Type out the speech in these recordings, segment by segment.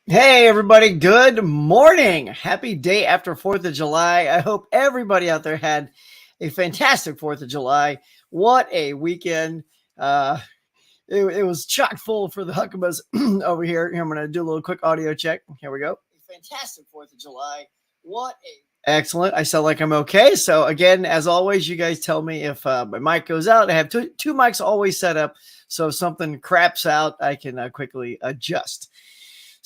Hey, everybody. Good morning. Happy day after 4th of July. I hope everybody out there had a fantastic 4th of July. What a weekend. Uh, it was chock full for the Huckamas over here. I'm going to do a little quick audio check. Here we go. A fantastic 4th of July. What a excellent. I sound like I'm okay. So, again, as always, you guys tell me if my mic goes out. I have two mics always set up. So, if something craps out, I can quickly adjust.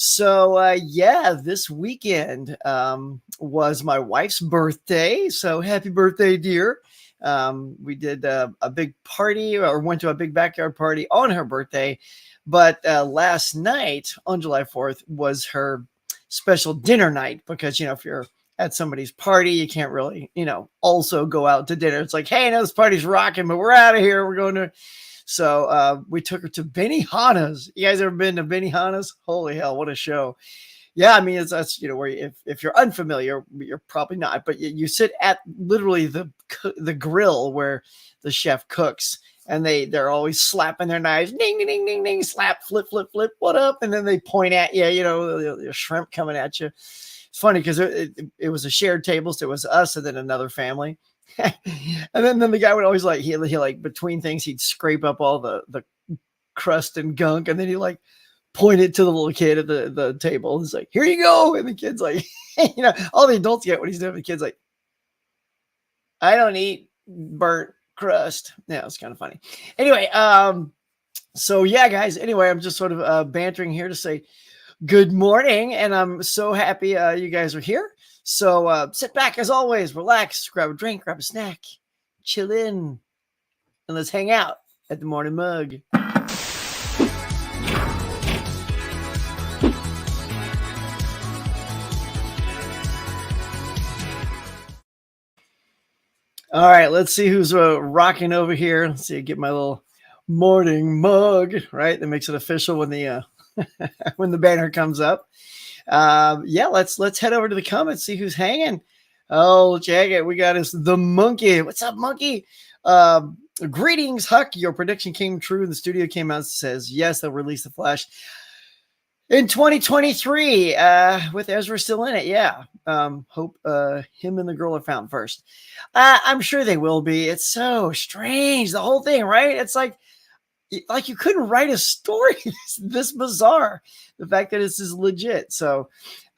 So, yeah, this weekend was my wife's birthday. So, happy birthday, dear. We did a big party or went to a big backyard party on her birthday. But last night on July 4th was her special dinner night because, if you're at somebody's party, you can't really, also go out to dinner. It's like, hey, I know this party's rocking, but we're out of here. We're going to. So we took her to Benihana's. You guys ever been to Benihana's? Holy hell, what a show. Yeah, I mean, that's where if you're unfamiliar, you're probably not, but you sit at literally the grill where the chef cooks, and they're always slapping their knives, ding, ding, ding, ding, ding, slap, flip, flip, flip, what up? And then they point at you, the shrimp coming at you. It's funny because it was a shared table, so it was us and then another family. And then the guy would always he like between things he'd scrape up all the crust and gunk, and then he like point it to the little kid at the table. He's like, here you go. And the kid's like, all the adults get what he's doing. The kid's like, I don't eat burnt crust. Yeah, it's kind of funny. Anyway, so yeah, guys, anyway, I'm just sort of bantering here to say good morning, and I'm so happy you guys are here. So sit back as always, relax, grab a drink, grab a snack, chill in, and let's hang out at the Morning Mug. All right, let's see who's rocking over here. Let's see, get my little morning mug, right? That makes it official when the when the banner comes up. Yeah, let's head over to the comments, see who's hanging. Oh, check it. We got us the monkey. What's up, monkey? Greetings, Huck. Your prediction came true. The studio came out and says, yes, they'll release The Flash in 2023 with Ezra still in it. Yeah. Hope him and the girl are found first. I'm sure they will be. It's so strange, the whole thing, right? It's like you couldn't write a story this bizarre. The fact that this is legit. So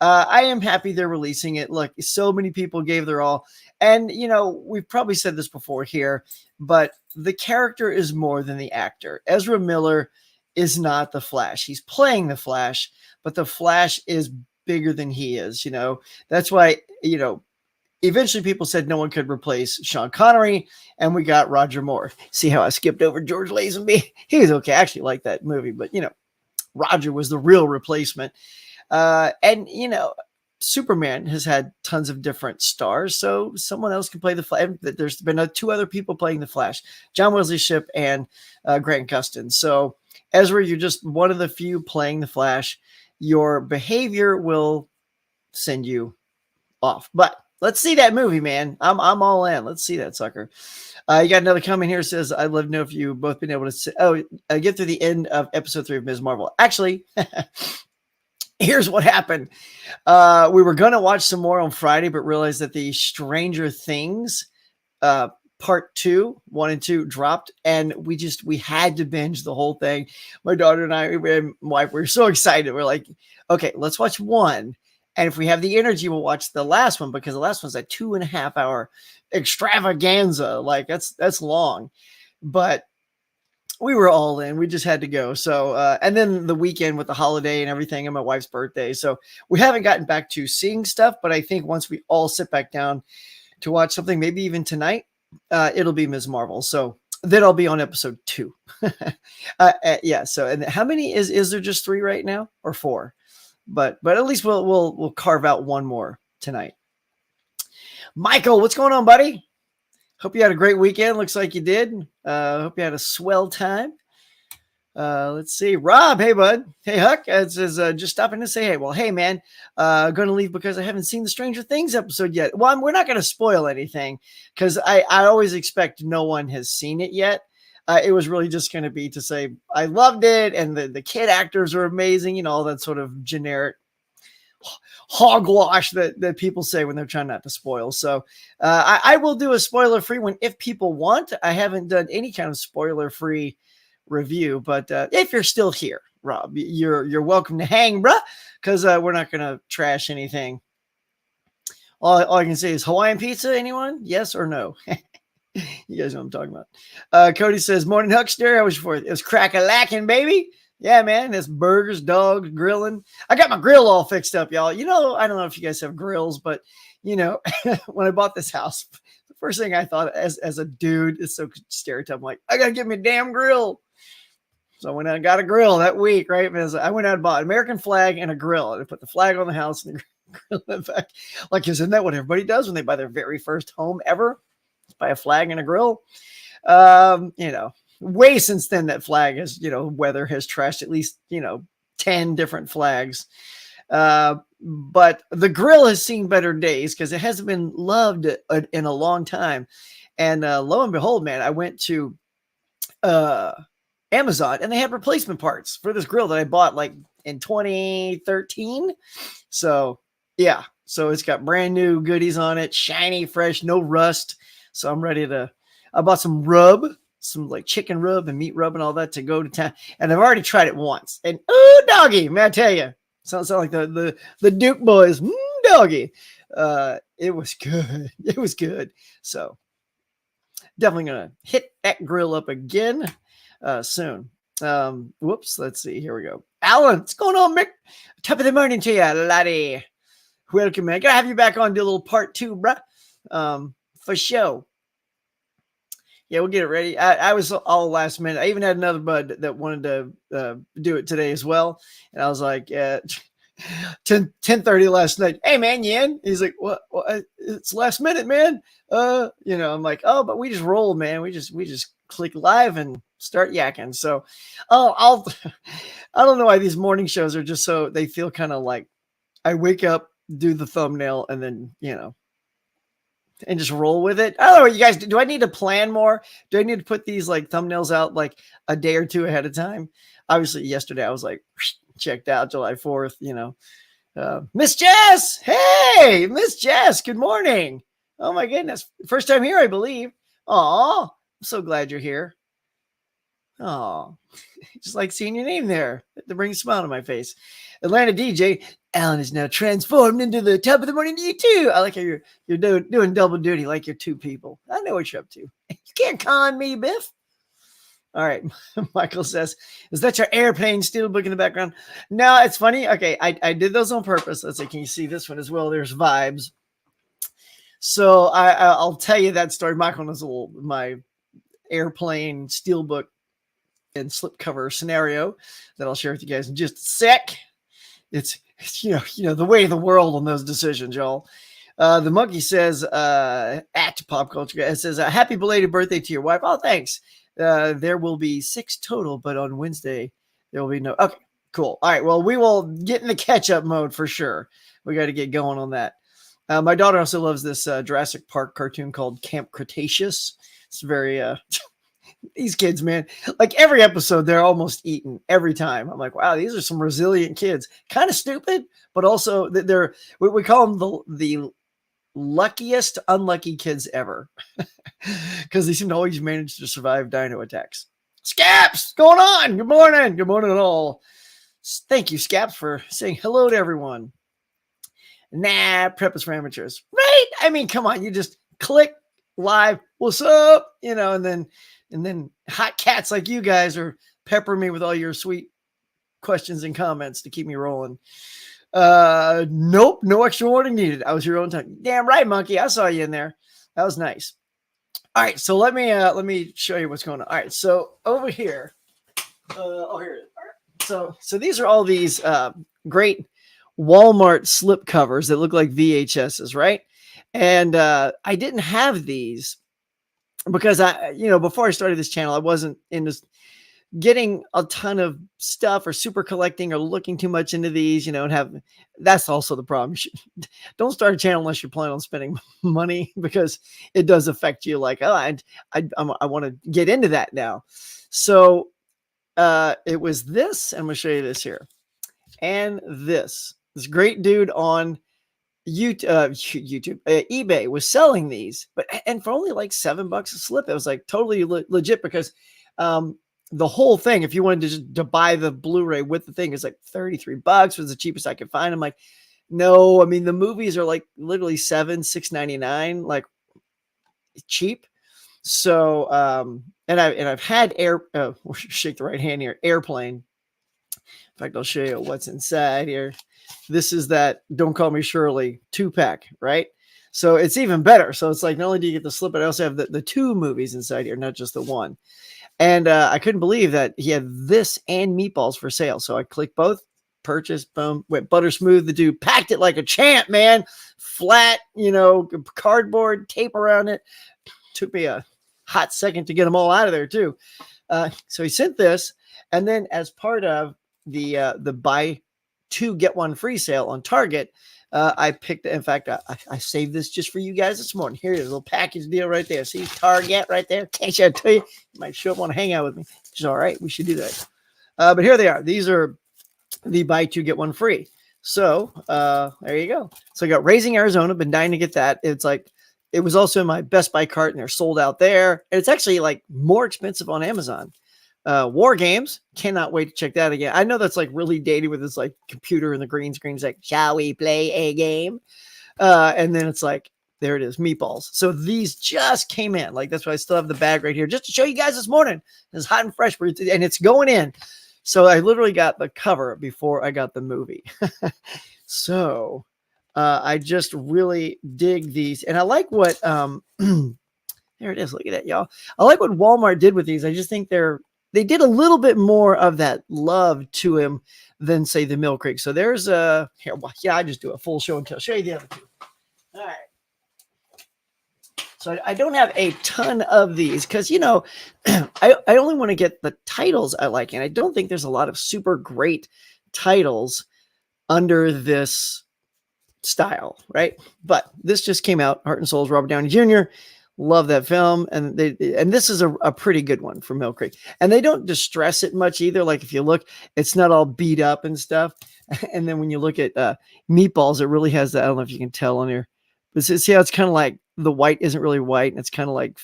I am happy they're releasing it. Look, so many people gave their all. And, we've probably said this before here, but the character is more than the actor. Ezra Miller is not the Flash. He's playing the Flash, but the Flash is bigger than he is. That's why, eventually people said no one could replace Sean Connery, and we got Roger Moore. See how I skipped over George Lazenby? He was okay. I actually like that movie, but, Roger was the real replacement. And, Superman has had tons of different stars, so someone else can play the Flash. There's been two other people playing the Flash, John Wesley Shipp and Grant Gustin. So, Ezra, you're just one of the few playing the Flash. Your behavior will send you off. But let's see that movie, man. I'm all in. Let's see that sucker. You got another comment here that says, I'd love to know if you've both been able to get through the end of episode 3 of Ms. Marvel. Actually, here's what happened. We were going to watch some more on Friday, but realized that the Stranger Things part 2, 1 and 2 dropped, and we had to binge the whole thing. My daughter and I, and my wife, we were so excited. We're like, okay, let's watch 1. And if we have the energy, we'll watch the last one, because the last one's a 2.5 hour extravaganza. Like that's long, but we were all in. We just had to go. So, and then the weekend with the holiday and everything and my wife's birthday. So we haven't gotten back to seeing stuff, but I think once we all sit back down to watch something, maybe even tonight, it'll be Ms. Marvel. So then I'll be on episode 2. Yeah. So, and how many is there? Just 3 right now, or 4? But at least we'll carve out 1 more tonight. Michael, what's going on, buddy? Hope you had a great weekend. Looks like you did. Hope you had a swell time. Let's see. Rob, hey, bud. Hey, Huck. It says, just stopping to say, hey. Well, hey, man. Going to leave because I haven't seen the Stranger Things episode yet. Well, we're not going to spoil anything, because I always expect no one has seen it yet. It was really just going to be to say I loved it, and the kid actors are amazing, all that sort of generic hogwash that people say when they're trying not to spoil. So I will do a spoiler-free one if people want. I haven't done any kind of spoiler-free review, but if you're still here, Rob, you're welcome to hang, bruh, because we're not going to trash anything. All I can say is Hawaiian pizza, anyone? Yes or no? You guys know what I'm talking about. Cody says, morning, Huckster. How was your 4th? It was crack-a-lacking, baby. Yeah, man. That's burgers, dogs, grilling. I got my grill all fixed up, y'all. You know, I don't know if you guys have grills, but, you know, when I bought this house, the first thing I thought as a dude, it's so stereotypical. I'm like, I got to get me a damn grill. So I went out and got a grill that week, right? I went out and bought an American flag and a grill. And I put the flag on the house and the grill in the back. Like, isn't that what everybody does when they buy their very first home ever? Buy a flag and a grill. You know, way since then that flag has, you know, weather has trashed at least, you know, 10 different flags. But the grill has seen better days because it hasn't been loved in a long time. And lo and behold, man, I went to Amazon and they had replacement parts for this grill that I bought like in 2013. So yeah, so it's got brand new goodies on it, shiny, fresh, no rust. So I'm ready I bought some rub, some like chicken rub and meat rub and all that to go to town. And I've already tried it once. And ooh, doggy, man, I tell you, sounds like the Duke boys, doggy. It was good. It was good. So definitely going to hit that grill up again soon. Whoops. Let's see. Here we go. Alan, what's going on, Mick? Top of the morning to you, laddie. Welcome, man. Gotta have you back on, do a little part 2, bruh. For sure. Yeah, we'll get it ready. I was all last minute. I even had another bud that wanted to do it today as well. And I was like, 10:30 last night. Hey, man, you in? He's like, what? It's last minute, man. You know, I'm like, oh, but we just roll, man. We just click live and start yakking. So I don't know why these morning shows are just so, they feel kind of like I wake up, do the thumbnail, and then, you know, and just roll with it. I don't know what you guys do. I need to plan more? Do I need to put these like thumbnails out like a day or two ahead of time? Obviously yesterday I was like checked out July 4th, you know. Miss Jess. Hey, Miss Jess. Good morning. Oh my goodness. First time here, I believe. Aw, I'm so glad you're here. Oh, just like seeing your name there. That brings a smile to my face. Atlanta DJ, Alan is now transformed into the top of the morning to you too. I like how you're doing double duty like you're two people. I know what you're up to. You can't con me, Biff. All right. Michael says, is that your airplane steelbook in the background? No, it's funny. Okay. I did those on purpose. Let's see. Can you see this one as well? There's vibes. So I'll tell you that story. Michael knows my airplane steelbook and slipcover scenario that I'll share with you guys in just a sec. It's you know the way of the world on those decisions, y'all. The monkey says at Pop Culture Guy, it says happy belated birthday to your wife. Oh, thanks. There will be 6 total, but on Wednesday there will be no. Okay, cool. All right. Well, we will get in the catch up mode for sure. We got to get going on that. My daughter also loves this Jurassic Park cartoon called Camp Cretaceous. It's very these kids, man, like every episode, they're almost eaten every time. I'm like, wow, these are some resilient kids. Kind of stupid, but also they're, we call them the luckiest unlucky kids ever because they seem to always manage to survive dino attacks. Scaps, going on? Good morning. Good morning all. Thank you, Scaps, for saying hello to everyone. Nah, prep is for amateurs, right? I mean, come on, you just click live. What's up? You know, and then hot cats like you guys are peppering me with all your sweet questions and comments to keep me rolling. Nope, no extra warning needed. I was your own time. Damn right, monkey. I saw you in there. That was nice. All right, so let me show you what's going on. All right, so over here. Here it is. All right. So these are all these great Walmart slip covers that look like VHSs, right? And I didn't have these because before I started this channel, I wasn't into getting a ton of stuff or super collecting or looking too much into these, and that's also the problem. Don't start a channel unless you plan on spending money because it does affect you. Like, oh, I want to get into that now. So it was this, and I'm going to show you this here and this. this great dude on YouTube, eBay was selling these, and for only like $7 a slip. It was like totally legit because the whole thing, if you wanted to buy the Blu-ray with the thing, is like $33 was the cheapest I could find. I'm like, no, I mean the movies are like literally $6.99, like cheap. So and I've had shake the right hand here, Airplane. In fact, I'll show you what's inside here. This is that Don't Call Me Shirley 2-pack, right? So it's even better. So it's like, not only do you get the slip, but I also have the 2 movies inside here, not just the 1. And I couldn't believe that he had this and Meatballs for sale. So I clicked both, purchased, boom, went butter smooth. The dude packed it like a champ, man. Flat, cardboard, tape around it. Took me a hot second to get them all out of there too. So he sent this, and then as part of the buy 2 get 1 free sale on Target, I picked. In fact, I saved this just for you guys this morning. Here it is, a little package deal right there. See Target right there. Can't you tell you? You might show up, want to hang out with me. Which is all right. We should do that. But here they are. These are the buy 2 get 1 free. So there you go. So I got Raising Arizona. Been dying to get that. It's like, it was also in my Best Buy cart, and they're sold out there. And it's actually like more expensive on Amazon. War Games, cannot wait to check that again. I know that's like really dated with this like computer and the green screen's like, shall we play a game? And then it's like, there it is, Meatballs. So these just came in. Like, that's why I still have the bag right here, just to show you guys this morning. It's hot and fresh, and it's going in. So I literally got the cover before I got the movie. So I just really dig these. And I like what, there it is. Look at that, y'all. I like what Walmart did with these. I just think they did a little bit more of that love to him than, say, the Mill Creek. So there's here. Yeah, I just do a full show and tell. Show you the other 2. All right. So I don't have a ton of these because, I only want to get the titles I like. And I don't think there's a lot of super great titles under this style, right? But this just came out, Heart and Souls, Robert Downey Jr., love that film. And this is a pretty good one for Mill Creek. And they don't distress it much either. Like, if you look, it's not all beat up and stuff. And then when you look at Meatballs, it really has that. I don't know if you can tell on here, but see how it's kind of like the white isn't really white, and it's kind of like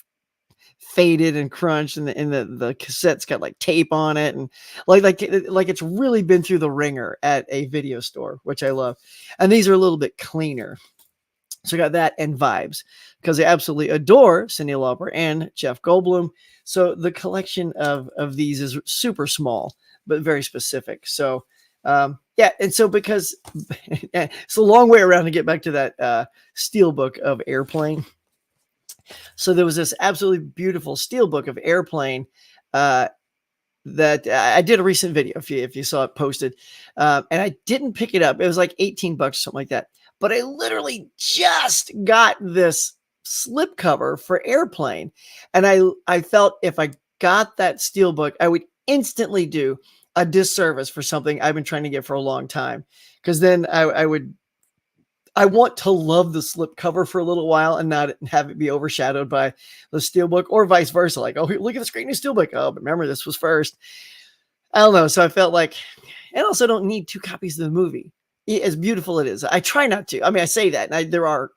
faded and crunched, and the cassette's got like tape on it, and like it's really been through the ringer at a video store, which I love. And these are a little bit cleaner. So I got that and Vibes, because I absolutely adore Cyndi Lauper and Jeff Goldblum. So the collection of these is super small, but very specific. So yeah. And so because it's a long way around to get back to that steelbook of Airplane. So there was this absolutely beautiful steelbook of Airplane that I did a recent video, if you saw it posted, and I didn't pick it up. It was like $18, something like that. But I literally just got this slipcover for Airplane. And I felt if I got that steelbook, I would instantly do a disservice for something I've been trying to get for a long time. Because then I want to love the slipcover for a little while and not have it be overshadowed by the steelbook, or vice versa. Like, oh, look at this great new steelbook. Oh, but remember, this was first. I don't know. So I felt like, and also don't need 2 copies of the movie, as beautiful it is. I try not to. I mean, I say that, and there are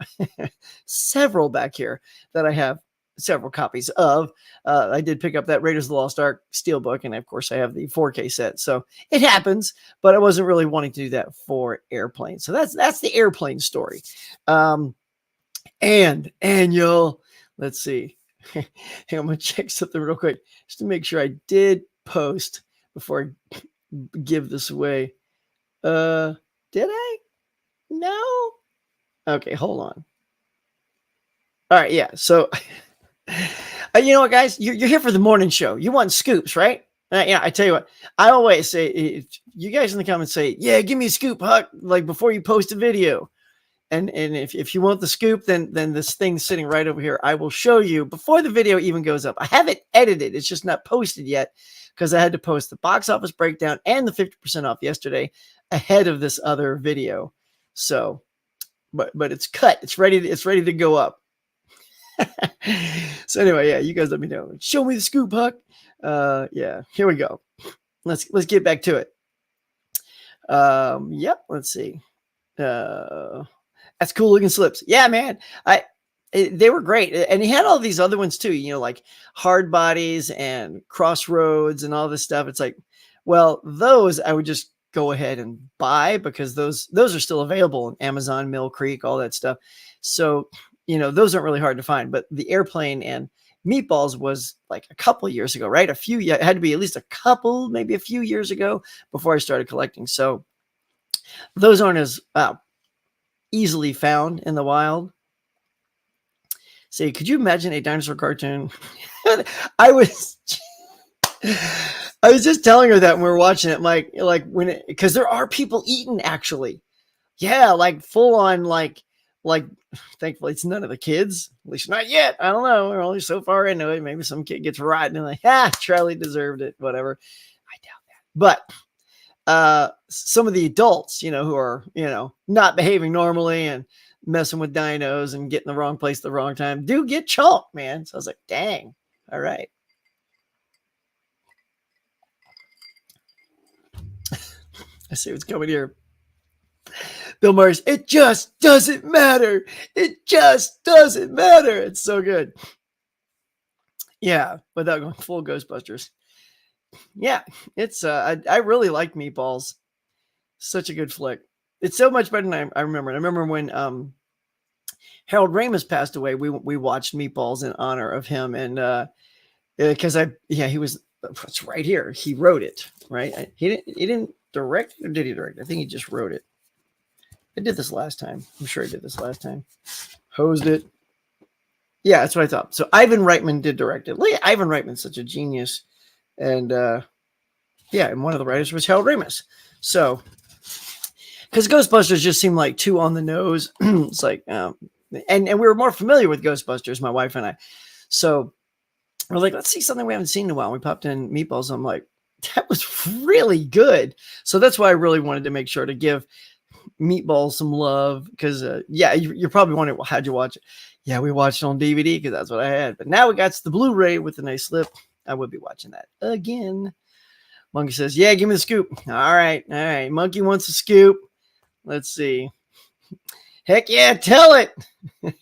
several back here that I have several copies of. I did pick up that Raiders of the Lost Ark steelbook, and of course I have the 4K set. So it happens, but I wasn't really wanting to do that for Airplane. So that's the Airplane story. And y'all, let's see. Hey, I'm gonna check something real quick just to make sure I did post before I give this away. Did I? No. Okay, hold on. All right, yeah. So, you know what, guys? You're here for the morning show. You want scoops, right? Yeah, I tell you what. I always say, you guys in the comments say, yeah, give me a scoop, Huck, like before you post a video. And if you want the scoop, then this thing's sitting right over here. I will show you before the video even goes up. I have it edited. It's just not posted yet because I had to post the box office breakdown and the 50% off yesterday ahead of this other video. So, but it's cut. It's ready to go up. So anyway, yeah, you guys let me know. Show me the scoop, Huck. Yeah, here we go. Let's get back to it. Yep. Let's see. Uh, that's cool looking slips. Yeah, man. They were great. And he had all these other ones too, like Hard Bodies and Crossroads and all this stuff. It's like, well, those I would just go ahead and buy because those are still available on Amazon, Mill Creek, all that stuff. So, those aren't really hard to find, but the Airplane and Meatballs was like a couple years ago, right? It had to be at least a couple, maybe a few years ago before I started collecting. So those aren't as easily found in the wild. Say, could you imagine a dinosaur cartoon? I was just telling her that when we were watching it, because there are people eating actually. Yeah, like full on, like thankfully it's none of the kids, at least not yet. I don't know. We're only so far into it. Maybe some kid gets rotten and Charlie deserved it, whatever. I doubt that. But some of the adults, who are, not behaving normally and messing with dinos and getting the wrong place at the wrong time do get chalked, man. So I was like, dang. All right. I see what's coming here. Bill Murray's, it just doesn't matter. It just doesn't matter. It's so good. Yeah, without going full Ghostbusters. Yeah, it's I really like Meatballs. Such a good flick. It's so much better than I remember. I remember when Harold Ramis passed away, we watched Meatballs in honor of him, and because he was, it's right here. He wrote it, right? He didn't direct it, or did he direct it? I think he just wrote it. I did this last time. I'm sure I did this last time. Hosed it. Yeah, that's what I thought. So Ivan Reitman did direct it. Look, Ivan Reitman's such a genius. And and one of the writers was Harold Ramis. So, because Ghostbusters just seemed like too on the nose. It's like, and we were more familiar with Ghostbusters, my wife and I. So we're like, let's see something we haven't seen in a while. We popped in Meatballs. I'm like, that was really good. So that's why I really wanted to make sure to give Meatballs some love, because you're probably wondering, well, how'd you watch it? Yeah, we watched it on DVD because that's what I had, but now we got the Blu-ray with a nice slip. I would be watching that again. Monkey says, yeah, give me the scoop. All right. Monkey wants a scoop. Let's see. Heck yeah, tell it.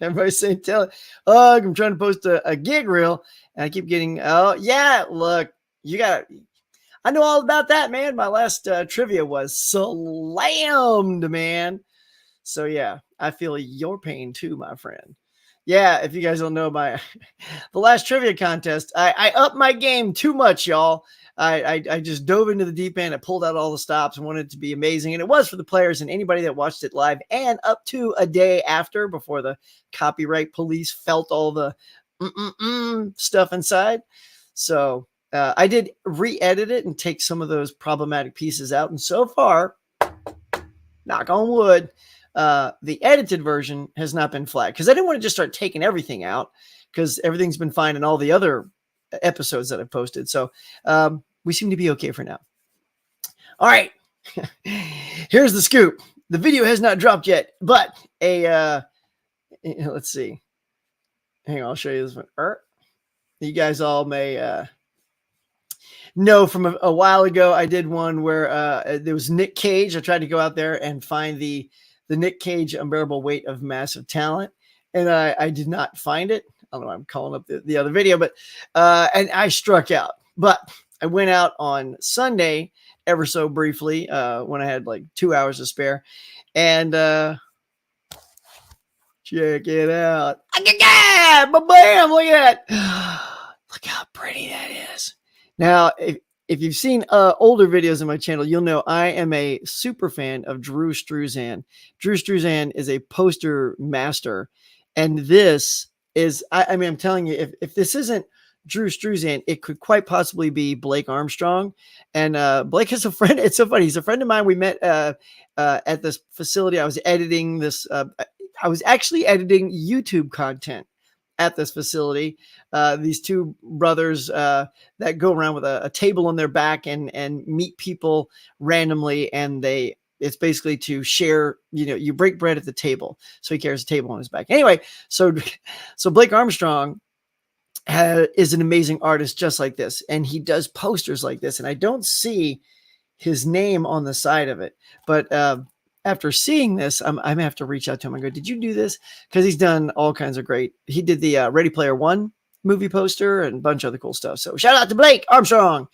Everybody's saying tell it. Oh, I'm trying to post a gig reel and I keep getting, oh yeah, look, I know all about that, man. My last trivia was slammed, man. So yeah, I feel your pain too, my friend. Yeah, if you guys don't know, the last trivia contest, I upped my game too much, y'all. I just dove into the deep end. I pulled out all the stops and wanted it to be amazing. And it was for the players and anybody that watched it live and up to a day after, before the copyright police felt all the stuff inside. So I did re-edit it and take some of those problematic pieces out. And so far, knock on wood, the edited version has not been flagged, because I didn't want to just start taking everything out, because everything's been fine in all the other episodes that I've posted. So we seem to be okay for now. All right. Here's the scoop. The video has not dropped yet, but let's see. Hang on, I'll show you this one. You guys all may know from a while ago, I did one where there was Nick Cage. I tried to go out there and find the Nick Cage Unbearable Weight of Massive Talent, and I did not find it. I don't know, I'm calling up the other video, but and I struck out. But I went out on Sunday ever so briefly when I had like 2 hours to spare, and check it out. Bam! Look at that. Look how pretty that is. Now, if you've seen older videos on my channel, you'll know I am a super fan of Drew Struzan. Drew Struzan is a poster master. And this is, I mean, I'm telling you, if this isn't Drew Struzan, it could quite possibly be Blake Armstrong. And Blake is a friend. It's so funny. He's a friend of mine. We met at this facility. I was editing this. I was actually editing YouTube content at this facility. These two brothers that go around with a table on their back and meet people randomly. And it's basically to share, you break bread at the table. So he carries a table on his back. Anyway, so Blake Armstrong is an amazing artist just like this. And he does posters like this. And I don't see his name on the side of it, but after seeing this, I'm gonna have to reach out to him and go, did you do this? Because he's done all kinds of great. He did the Ready Player One movie poster and a bunch of other cool stuff. So shout out to Blake Armstrong.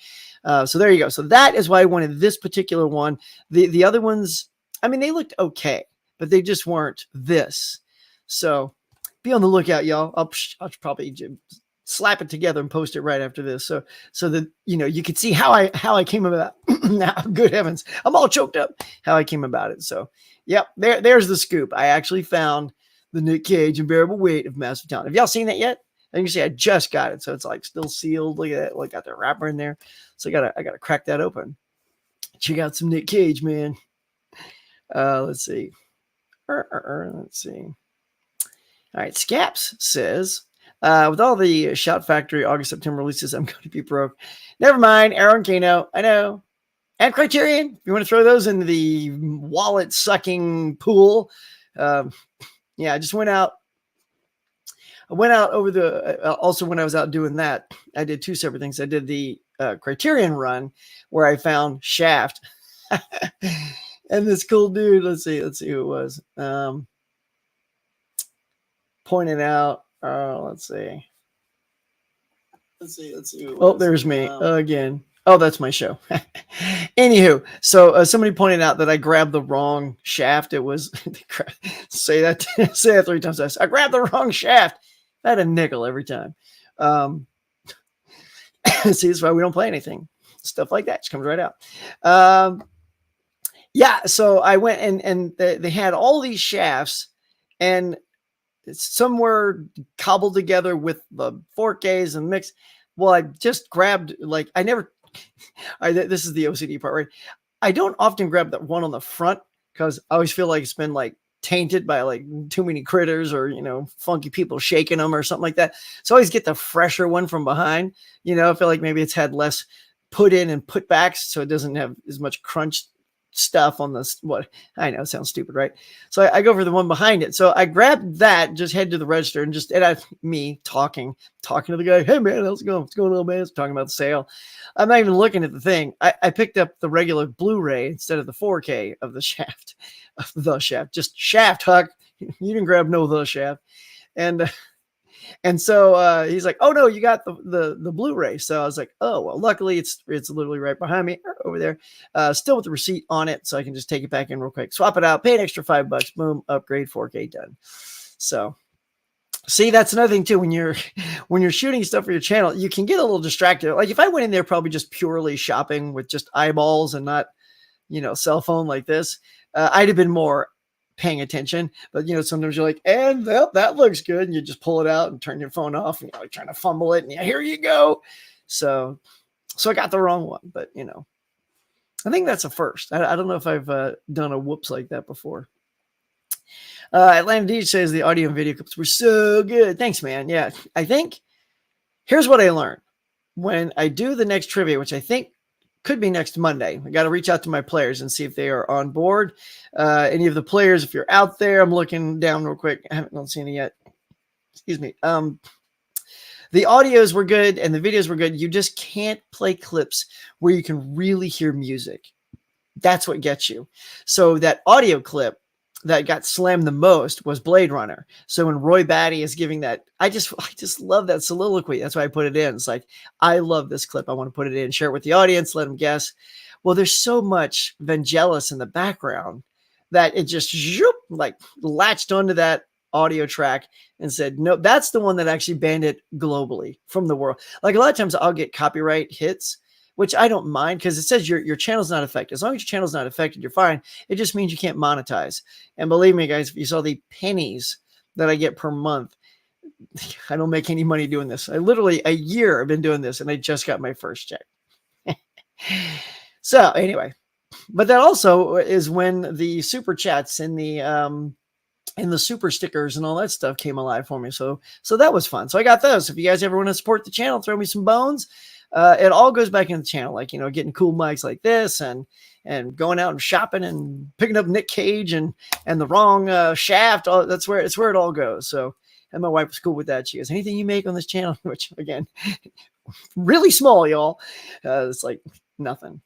So there you go. So that is why I wanted this particular one. The other ones, I mean, they looked okay, but they just weren't this. So be on the lookout, y'all. I'll probably slap it together and post it right after this. So that, you know, you can see how I came about. Good heavens, I'm all choked up. How I came about it. So, yep, there's the scoop. I actually found the Nick Cage Unbearable Weight of Massive Talent. Have y'all seen that yet? And you can see I just got it, so it's like still sealed. Look at that, like got the wrapper in there. So I gotta crack that open. Check out some Nick Cage, man. Let's see. Let's see. All right, Scaps says, with all the Shout Factory August September releases, I'm going to be broke. Never mind, Aaron Kano, I know. And Criterion, if you want to throw those into the wallet sucking pool. Yeah, I just went out. I went out over the, also when I was out doing that, I did two separate things. I did the Criterion run where I found Shaft and this cool dude. Let's see who it was. Pointed out, let's see who it was. Oh, there's me again. Oh, that's my show. Anywho, so somebody pointed out that I grabbed the wrong shaft. It was, say that 3 times. I grabbed the wrong shaft. I had a nickel every time. See, that's why we don't play anything. Stuff like that just comes right out. Yeah, so I went and they had all these shafts, and some were cobbled together with the 4Ks and mixed. Well, I just grabbed, like, I never, this is the OCD part, right? I don't often grab the one on the front because I always feel like it's been like tainted by like too many critters or, you know, funky people shaking them or something like that. So I always get the fresher one from behind. You know, I feel like maybe it's had less put in and put backs, so it doesn't have as much crunch stuff on this. What I know, it sounds stupid, right? So I go for the one behind it. So I grabbed that, just head to the register, and me talking to the guy. Hey man, how's it going? What's going on, man? It's talking about the sale. I'm not even looking at the thing. I picked up the regular Blu-ray instead of the 4K of the shaft, just Shaft, Huck. You didn't grab the shaft. And so he's like, oh no, you got the Blu-ray. So I was like, oh, well, luckily it's literally right behind me over there. Still with the receipt on it. So I can just take it back in real quick, swap it out, pay an extra $5, boom, upgrade, 4K done. So see, that's another thing too. When you're shooting stuff for your channel, you can get a little distracted. Like if I went in there probably just purely shopping with just eyeballs and not, you know, cell phone like this, I'd have been more paying attention. But you know, sometimes you're like, and that looks good, and you just pull it out and turn your phone off, and you're like trying to fumble it, and here you go. So I got the wrong one, but you know, I think that's a first. I don't know if I've done a whoops like that before. Atlanta DJ says the audio and video clips were so good. Thanks, man. Yeah, I think here's what I learned when I do the next trivia, which I think could be next Monday. I got to reach out to my players and see if they are on board. Any of the players, if you're out there, I'm looking down real quick. I haven't seen it yet. Excuse me. The audios were good and the videos were good. You just can't play clips where you can really hear music. That's what gets you. So that audio clip that got slammed the most was Blade Runner. So when Roy Batty is giving that, I just love that soliloquy. That's why I put it in. It's like, I love this clip. I want to put it in, share it with the audience, let them guess. Well, there's so much Vangelis in the background that it just like latched onto that audio track and said, no, that's the one that actually banned it globally from the world. Like a lot of times I'll get copyright hits, which I don't mind because it says your channel's not affected. As long as your channel's not affected, you're fine. It just means you can't monetize. And believe me, guys, if you saw the pennies that I get per month, I don't make any money doing this. I literally a year have been doing this, and I just got my first check. So anyway, but that also is when the super chats and the super stickers and all that stuff came alive for me. So that was fun. So I got those. If you guys ever want to support the channel, throw me some bones. It all goes back in the channel, like, you know, getting cool mics like this and going out and shopping and picking up Nick Cage and the wrong shaft. It's where it all goes. So, and my wife was cool with that. She goes, anything you make on this channel, which again, really small, y'all. It's like nothing.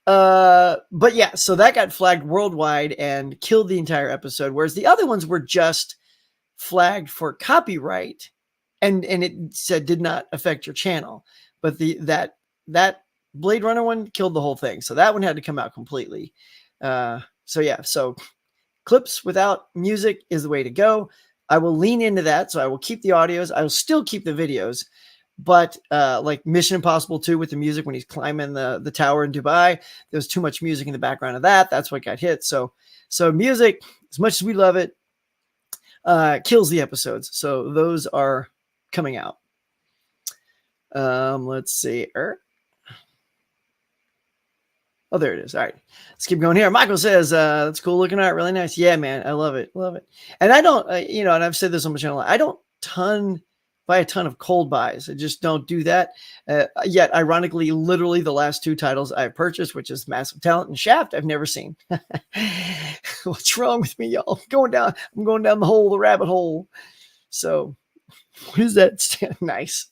But yeah, so that got flagged worldwide and killed the entire episode, whereas the other ones were just flagged for copyright, and it said did not affect your channel. But that Blade Runner one killed the whole thing, so that one had to come out completely. So yeah, so clips without music is the way to go. I will lean into that, so I will keep the audios. I will still keep the videos, but like Mission Impossible 2 with the music when he's climbing the tower in Dubai, there was too much music in the background of that. That's what got hit. So music, as much as we love it, kills the episodes. So those are coming out. Let's see. Oh, there it is. All right. Let's keep going here. Michael says, that's cool looking art. Really nice. Yeah, man. I love it. Love it. And I don't, and I've said this on my channel, I don't buy a ton of cold buys. I just don't do that. Yet, ironically, literally the last two titles I've purchased, which is Massive Talent and Shaft, I've never seen. What's wrong with me, y'all? I'm going down the rabbit hole. So, what is that? Nice.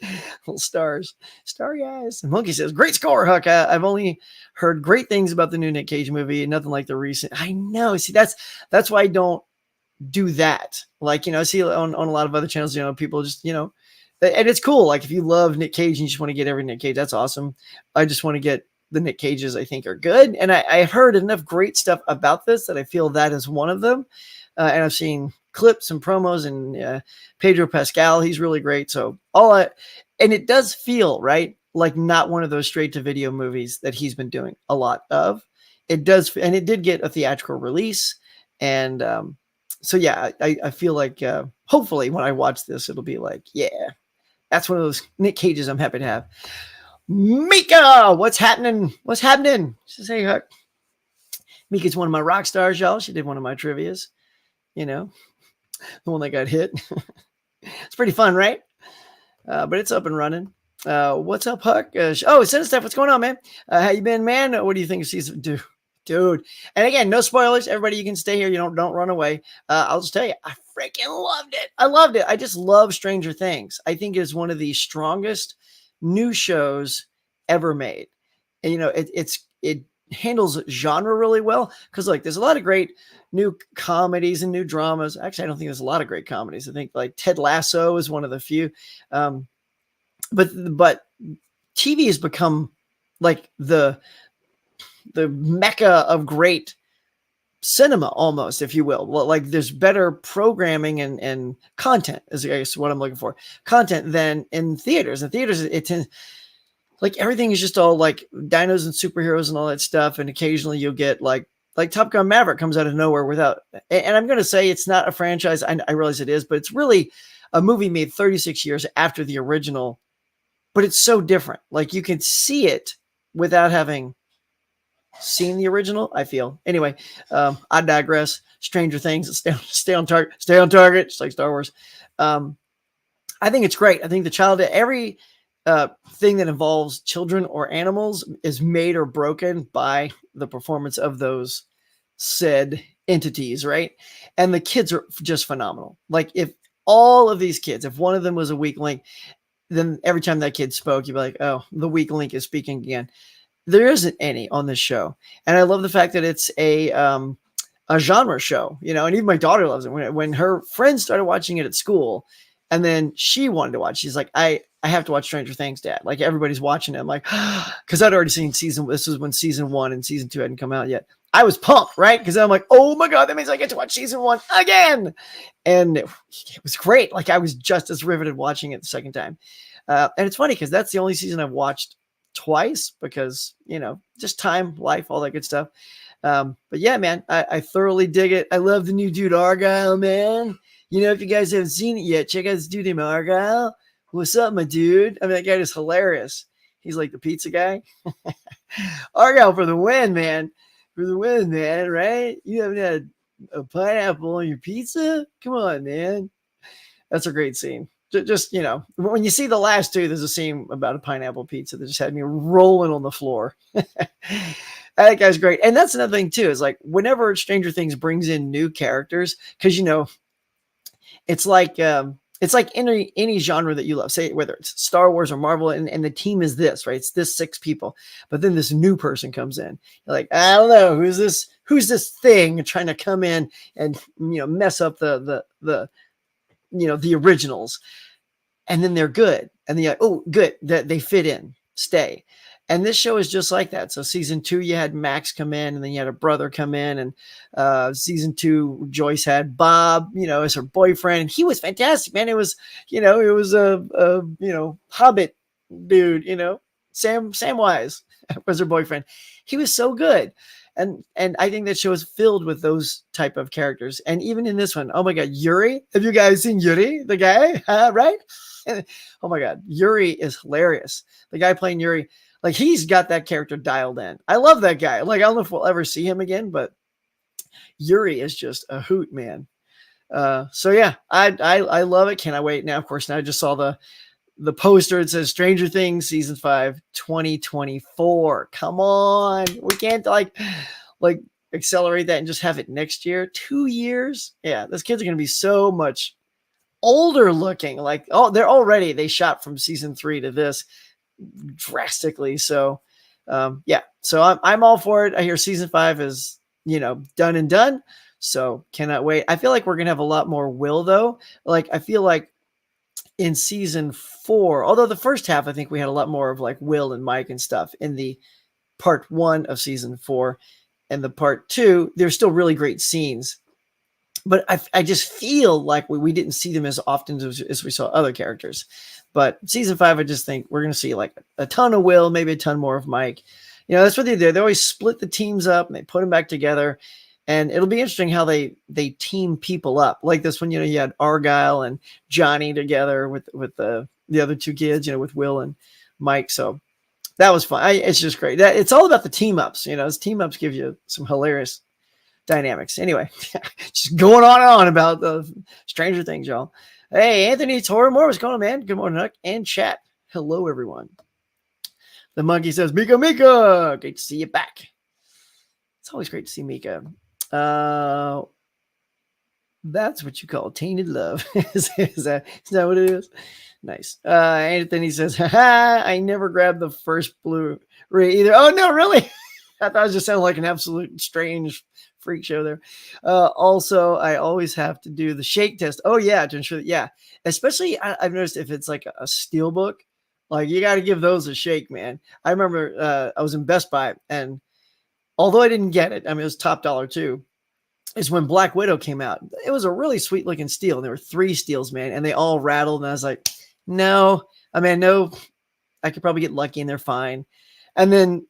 Little stars. Starry eyes. And Monkey says, great score, Huck. I've only heard great things about the new Nick Cage movie. Nothing like the recent. I know. See, that's why I don't do that. Like, I see on a lot of other channels, people just, and it's cool. Like, if you love Nick Cage and you just want to get every Nick Cage, that's awesome. I just want to get the Nick Cages I think are good. And I've heard enough great stuff about this that I feel that is one of them. And I've seen clips and promos, and Pedro Pascal, he's really great. So and it does feel right, like not one of those straight to video movies that he's been doing a lot of. It does, and it did get a theatrical release, and so yeah, I feel like hopefully when I watch this, it'll be like, yeah, that's one of those Nick Cages I'm happy to have. Mika, what's happening? What's happening? She says, hey, Huck. Mika's one of my rock stars, y'all. She did one of my trivias, the one that got hit. It's pretty fun, right? But it's up and running. What's up, Huck? Send stuff. What's going on, man? How you been, man? What do you think of season 2? Dude. And again, no spoilers. Everybody, you can stay here. You don't run away. I'll just tell you, I freaking loved it. I loved it. I just love Stranger Things. I think it's one of the strongest new shows ever made. And, it handles genre really well, because like there's a lot of great new comedies and new dramas. Actually, I don't think there's a lot of great comedies. I think like Ted Lasso is one of the few. But TV has become like the mecca of great cinema, almost, if you will. Like there's better programming and content is, I guess, what I'm looking for. Content than in theaters. In theaters, it tends, like everything is just all like dinos and superheroes and all that stuff. And occasionally you'll get like Top Gun Maverick comes out of nowhere without, and I'm going to say it's not a franchise. I realize it is, but it's really a movie made 36 years after the original, but it's so different. Like you can see it without having seen the original, I feel. Anyway, I digress. Stranger Things, stay on target, just like Star Wars. I think it's great. I think every thing that involves children or animals is made or broken by the performance of those said entities, right? And the kids are just phenomenal. Like if all of these kids, if one of them was a weak link, then every time that kid spoke, you'd be like, oh, the weak link is speaking again. There isn't any on this show. And I love the fact that it's a genre show, and even my daughter loves it. When her friends started watching it at school, and then she wanted to watch, she's like, I have to watch Stranger Things, Dad. Like everybody's watching it. I'm like, because I'd already seen this was when season 1 and season 2 hadn't come out yet. I was pumped, right? Because I'm like, oh my God, that means I get to watch season 1 again. And it was great. Like I was just as riveted watching it the second time. And it's funny because that's the only season I've watched twice because, just time, life, all that good stuff. But yeah, man, I thoroughly dig it. I love the new dude Argyle, man. If you guys haven't seen it yet, check out this dude named Argyle. What's up, my dude? I mean, that guy is hilarious. He's like the pizza guy. Argyle for the win, man. For the win, man, right? You haven't had a pineapple on your pizza? Come on, man. That's a great scene. Just, when you see the last two, there's a scene about a pineapple pizza that just had me rolling on the floor. That guy's great. And that's another thing too, is like whenever Stranger Things brings in new characters, because, it's like it's like any genre that you love, say whether it's Star Wars or Marvel, and the team is this, right? It's this 6 people, but then this new person comes in. You're like, I don't know, who's this thing trying to come in and mess up the the originals, and then they're good, and then you're like, oh, good, that they fit in, stay. And this show is just like that. So season 2, you had Max come in, and then you had a brother come in, and season 2, Joyce had Bob, as her boyfriend, and he was fantastic, man. It was, it was a Hobbit dude, Samwise was her boyfriend. He was so good. And I think that show is filled with those type of characters. And even in this one, oh my God, Yuri. Have you guys seen Yuri, the guy? Right? Oh my God, Yuri is hilarious. The guy playing Yuri, like he's got that character dialed in. I love that guy. Like I don't know if we'll ever see him again, but Yuri is just a hoot, man. So yeah, I love it. Can't I wait? Now, of course, now I just saw the poster. It says Stranger Things season 5, 2024. Come on, we can't like accelerate that and just have it next year. 2 years. Yeah, those kids are gonna be so much older looking. Like, oh, they shot from season 3 to this drastically. So yeah, so I'm all for it. I hear season 5 is done and done, so cannot wait. I feel like we're gonna have a lot more Will though. Like I feel like in season 4, although the first half I think we had a lot more of like Will and Mike and stuff in the part 1 of season 4, and the part 2 there's still really great scenes, but I just feel like we didn't see them as often as we saw other characters. But season 5, I just think we're going to see like a ton of Will, maybe a ton more of Mike. That's what they do. They always split the teams up and they put them back together. And it'll be interesting how they team people up. Like this one, you had Argyle and Johnny together with the other 2 kids, with Will and Mike. So that was fun. It's just great. It's all about the team ups. Those team ups give you some hilarious dynamics. Anyway, just going on and on about the Stranger Things, y'all. Hey, Anthony Tormore, what's going on, man? Good morning, Huck and chat. Hello, everyone. The monkey says, Mika, great to see you back. It's always great to see Mika. That's what you call tainted love. is that what it is? Nice. Anthony says, haha, I never grabbed the first Blu-ray either. Oh, no, really? I thought it just sounded like an absolute strange freak show there. Also, I always have to do the shake test. Oh, yeah, to ensure that, yeah. Especially, I've noticed if it's like a steelbook, like you got to give those a shake, man. I remember I was in Best Buy, and although I didn't get it, I mean, it was top dollar too, is when Black Widow came out. It was a really sweet looking steel. And there were 3 steels, man, and they all rattled. And I was like, no, I mean, no, I could probably get lucky and they're fine. And then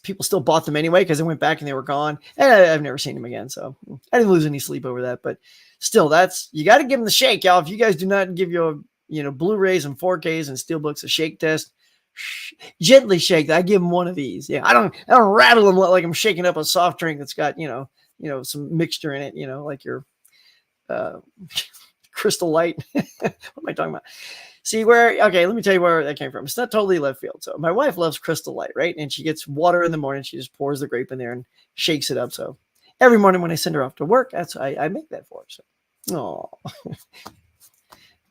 people still bought them anyway because I went back and they were gone. And I've never seen them again. So I didn't lose any sleep over that. But still, you got to give them the shake, y'all. If you guys do not give your Blu-rays and 4Ks and steelbooks a shake test, gently shake. I give them one of these. Yeah, I don't rattle them like I'm shaking up a soft drink that's got some mixture in it. Like your Crystal Light. What am I talking about? See okay, let me tell you where that came from. It's not totally left field. So my wife loves Crystal Light, right? And she gets water in the morning. She just pours the grape in there and shakes it up. So every morning when I send her off to work, that's I make that for her. So, oh,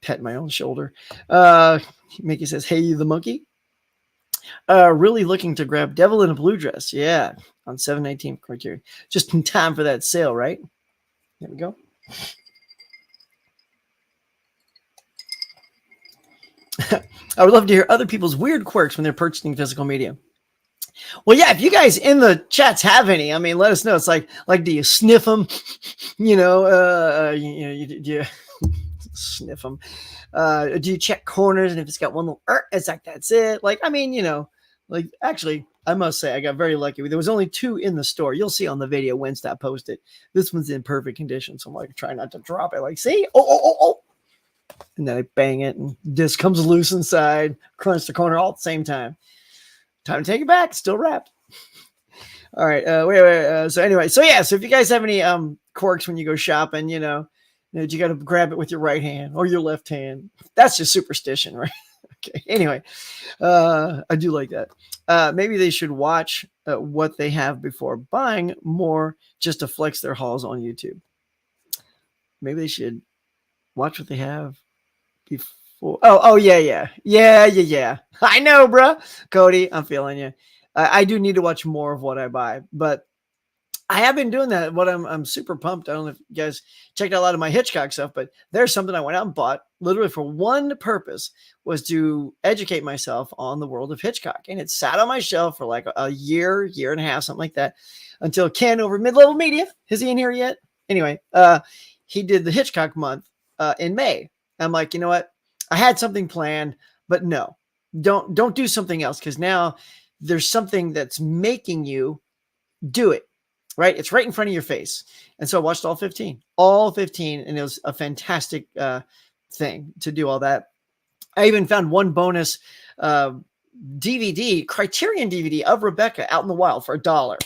pet my own shoulder. Mickey says, "Hey, you the monkey." Really looking to grab Devil in a Blue Dress. Yeah, on 7/19 Criterion. Just in time for that sale, right? There we go. I would love to hear other people's weird quirks when they're purchasing physical media. Well, yeah, if you guys in the chats have any, I mean, let us know. It's like do you sniff them? Do you sniff them? Do you check corners? And if it's got one little, it's like, that's it. Like, I mean, like actually, I must say I got very lucky. There was only 2 in the store. You'll see on the video when Stop posted. This one's in perfect condition. So I'm like, trying not to drop it. Like, see? Oh. And then I bang it and disc comes loose inside, crunch the corner all at the same time. Time to take it back. Still wrapped. All right. Wait. So anyway, so if you guys have any quirks when you go shopping, you got to grab it with your right hand or your left hand. That's just superstition, right? Okay. Anyway, I do like that. Maybe they should watch what they have before buying more just to flex their hauls on YouTube. Maybe they should watch what they have before. Oh, yeah. I know, bro. Cody, I'm feeling you. I do need to watch more of What I Buy, but I have been doing that. What I'm super pumped. I don't know if you guys checked out a lot of my Hitchcock stuff, but there's something I went out and bought literally for one purpose, was to educate myself on the world of Hitchcock. And it sat on my shelf for like a year and a half, something like that, until Ken over Mid-Level Media, is he in here yet? Anyway, he did the Hitchcock month in May. I'm like, you know what? I had something planned, but no, don't do something else, because now there's something that's making you do it. Right? It's right in front of your face. And so I watched all 15, and it was a fantastic thing to do all that. I even found one bonus DVD, Criterion DVD of Rebecca out in the wild for $1.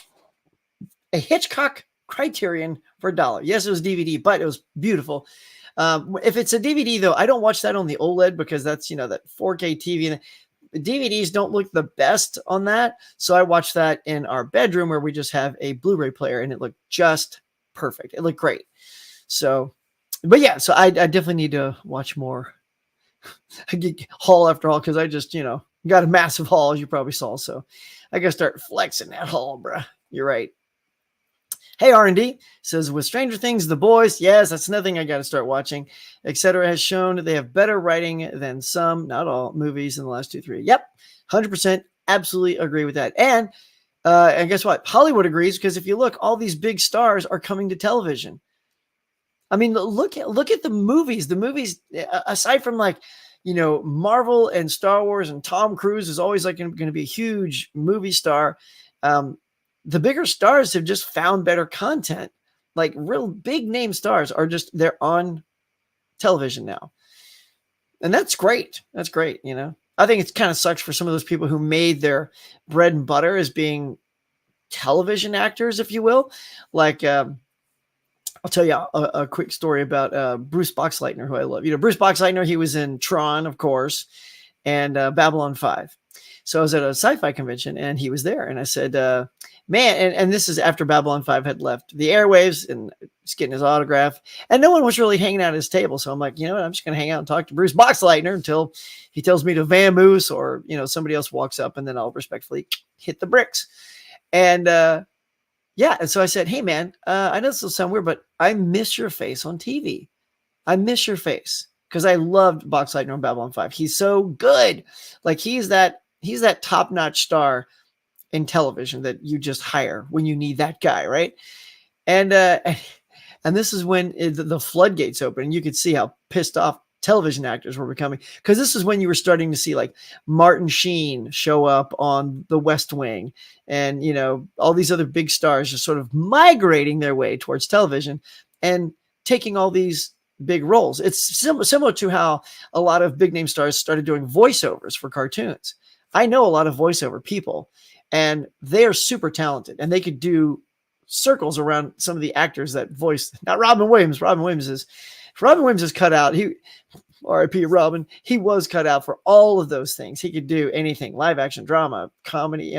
A Hitchcock Criterion for $1. Yes, it was DVD, but it was beautiful. If it's a DVD though, I don't watch that on the OLED, because that's, that 4K TV, and DVDs don't look the best on that. So I watched that in our bedroom, where we just have a Blu-ray player, and it looked just perfect. It looked great. So, but yeah, so I definitely need to watch more haul after haul, because I just, got a massive haul, as you probably saw. So I got to start flexing that haul, bruh. You're right. Hey, R&D says, with Stranger Things, The Boys, yes, that's another thing I got to start watching, etc. has shown they have better writing than some, not all, movies in the last 2-3. Yep, 100%, absolutely agree with that. And guess what? Hollywood agrees, because if you look, all these big stars are coming to television. I mean, look at the movies. The movies, aside from like, Marvel and Star Wars, and Tom Cruise is always like going to be a huge movie star. The bigger stars have just found better content. Like real big name stars they're on television now. And that's great. That's great. I think it kind of sucks for some of those people who made their bread and butter as being television actors, if you will. Like, I'll tell you a quick story about Bruce Boxlightner, who I love. Bruce Boxlightner, he was in Tron, of course, and Babylon 5. So I was at a sci-fi convention, and he was there. And I said, man, and this is after Babylon 5 had left the airwaves, and just getting his autograph. And no one was really hanging out at his table. So I'm like, you know what? I'm just going to hang out and talk to Bruce Boxlightner until he tells me to vamoose, or, somebody else walks up, and then I'll respectfully hit the bricks. And yeah, and so I said, hey, man, I know this will sound weird, but I miss your face on TV. I miss your face, because I loved Boxlightner on Babylon 5. He's so good. Like, he's that top-notch star in television that you just hire when you need that guy, right? And this is when the floodgates open, and you could see how pissed off television actors were becoming, because this is when you were starting to see like Martin Sheen show up on The West Wing, and all these other big stars just sort of migrating their way towards television and taking all these big roles. It's similar to how a lot of big name stars started doing voiceovers for cartoons. I know a lot of voiceover people, and they are super talented, and they could do circles around some of the actors that voice. Not Robin Williams. Robin Williams is cut out. R.I.P. Robin. He was cut out for all of those things. He could do anything: live action, drama, comedy,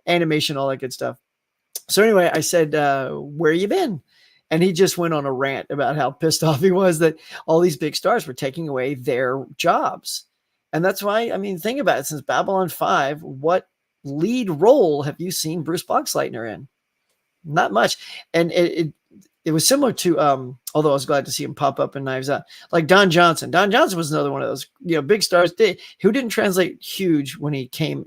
animation, all that good stuff. So anyway, I said, where you been? And he just went on a rant about how pissed off he was that all these big stars were taking away their jobs. And that's why, think about it. Since Babylon 5, what lead role have you seen Bruce Boxlightner in? Not much. And it was similar to, although I was glad to see him pop up in Knives Out, like Don Johnson. Don Johnson was another one of those, big stars who didn't translate huge when he came.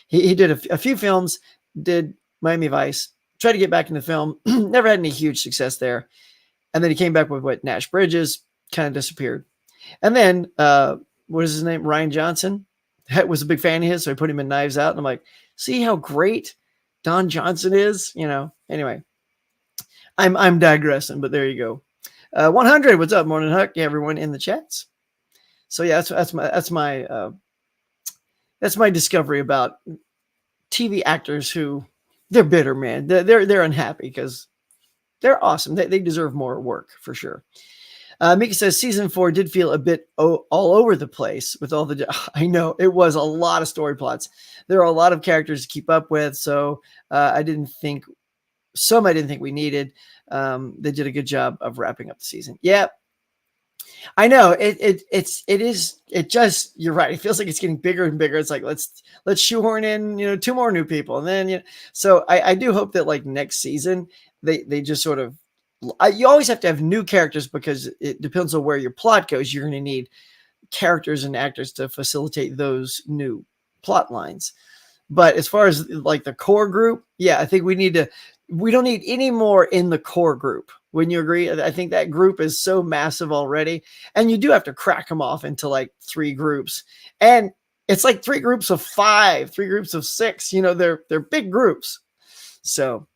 He did a few films, did Miami Vice, tried to get back into film, never had any huge success there. And then he came back with Nash Bridges, kind of disappeared. And then, what is his name? Ryan Johnson was a big fan of his, so I put him in Knives Out. And I'm like, see how great Don Johnson is? Anyway, I'm digressing, but there you go. 100, what's up? Morning, Huck. Yeah, everyone in the chats. So yeah, that's my discovery about TV actors who they're bitter, man. They're unhappy because they're awesome. They deserve more work for sure. Mika says season 4 did feel a bit all over the place with all the. I know it was a lot of story plots. There are a lot of characters to keep up with, so I didn't think we needed. They did a good job of wrapping up the season. Yeah, I know it just, you're right. It feels like it's getting bigger and bigger. It's like, let's shoehorn in, 2 more new people. And then, so I do hope that like next season, they just sort of, you always have to have new characters because it depends on where your plot goes. You're going to need characters and actors to facilitate those new plot lines. But as far as like the core group, yeah, I think we don't need any more in the core group. Wouldn't you agree? I think that group is so massive already. And you do have to crack them off into like 3 groups. And it's like 3 groups of 5, 3 groups of 6, they're big groups. So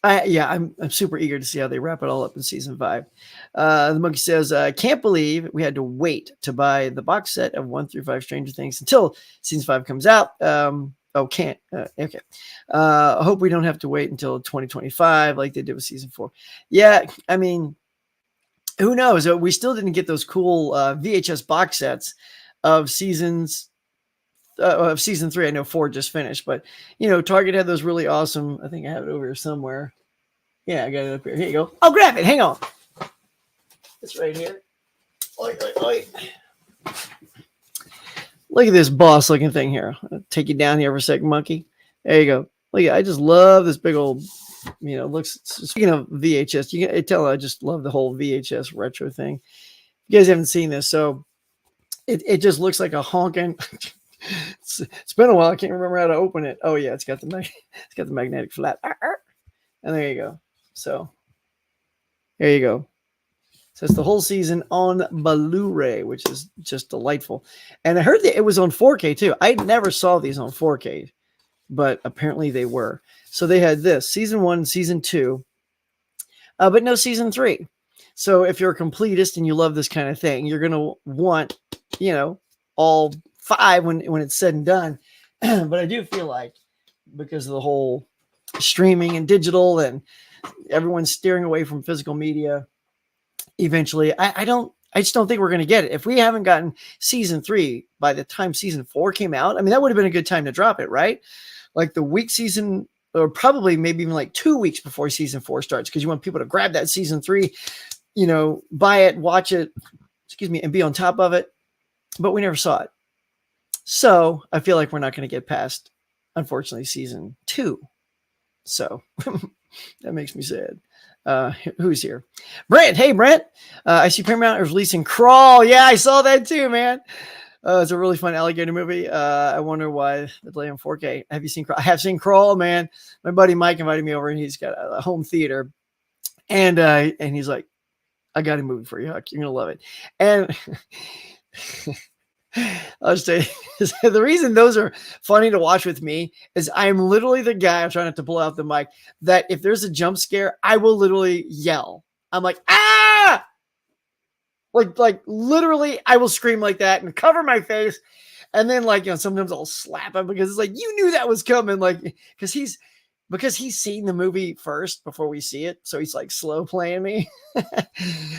I'm super eager to see how they wrap it all up in season 5. The monkey says, I can't believe we had to wait to buy the box set of 1 through 5 Stranger Things until season 5 comes out. Can't. Okay. I hope we don't have to wait until 2025 like they did with season 4. Yeah, I mean, who knows? We still didn't get those cool VHS box sets of season 3. I know 4 just finished, but Target had those really awesome. I think I have it over here somewhere. Yeah, I got it up here. Here you go. I'll grab it. Hang on. It's right here. Oi, oi, oi. Look at this boss looking thing here. I'll take you down here for a second, monkey. There you go. Look, I just love this big old, looks. Speaking of VHS, you can tell I just love the whole VHS retro thing. You guys haven't seen this, so it just looks like a honking. It's been a while. I can't remember how to open it. Oh yeah, it's got the magnetic flap. And there you go. So there you go. So it's the whole season on Blu-ray, which is just delightful. And I heard that it was on 4K too. I never saw these on 4K, but apparently they were. So they had this season 1, season 2, but no season 3. So if you're a completist and you love this kind of thing, you're going to want, all 5 when it's said and done. But I do feel like because of the whole streaming and digital and everyone's steering away from physical media, eventually I just don't think we're going to get it. If we haven't gotten season 3 by the time season 4 came out, I mean, that would have been a good time to drop it, right? Like the week season, or probably maybe even like 2 weeks before season 4 starts, because you want people to grab that season 3, buy it, watch it, and be on top of it. But we never saw it. So I feel like we're not going to get past, unfortunately, season 2. So that makes me sad. Who's here? Brent. Hey, Brent. I see Paramount is releasing Crawl. Yeah, I saw that too, man. It's a really fun alligator movie. I wonder why they play on 4K. Have you seen Crawl? I have seen Crawl, man. My buddy Mike invited me over, and he's got a home theater. And he's like, I got a movie for you, Huck. You're going to love it. And I'll just tell you, the reason those are funny to watch with me is I'm literally the guy, I'm trying not to pull out the mic, that if there's a jump scare, I will literally yell. I'm like, ah! Like literally, I will scream like that and cover my face. And then sometimes I'll slap him because it's like, you knew that was coming. Like, because he's seen the movie first before we see it. So he's like slow playing me.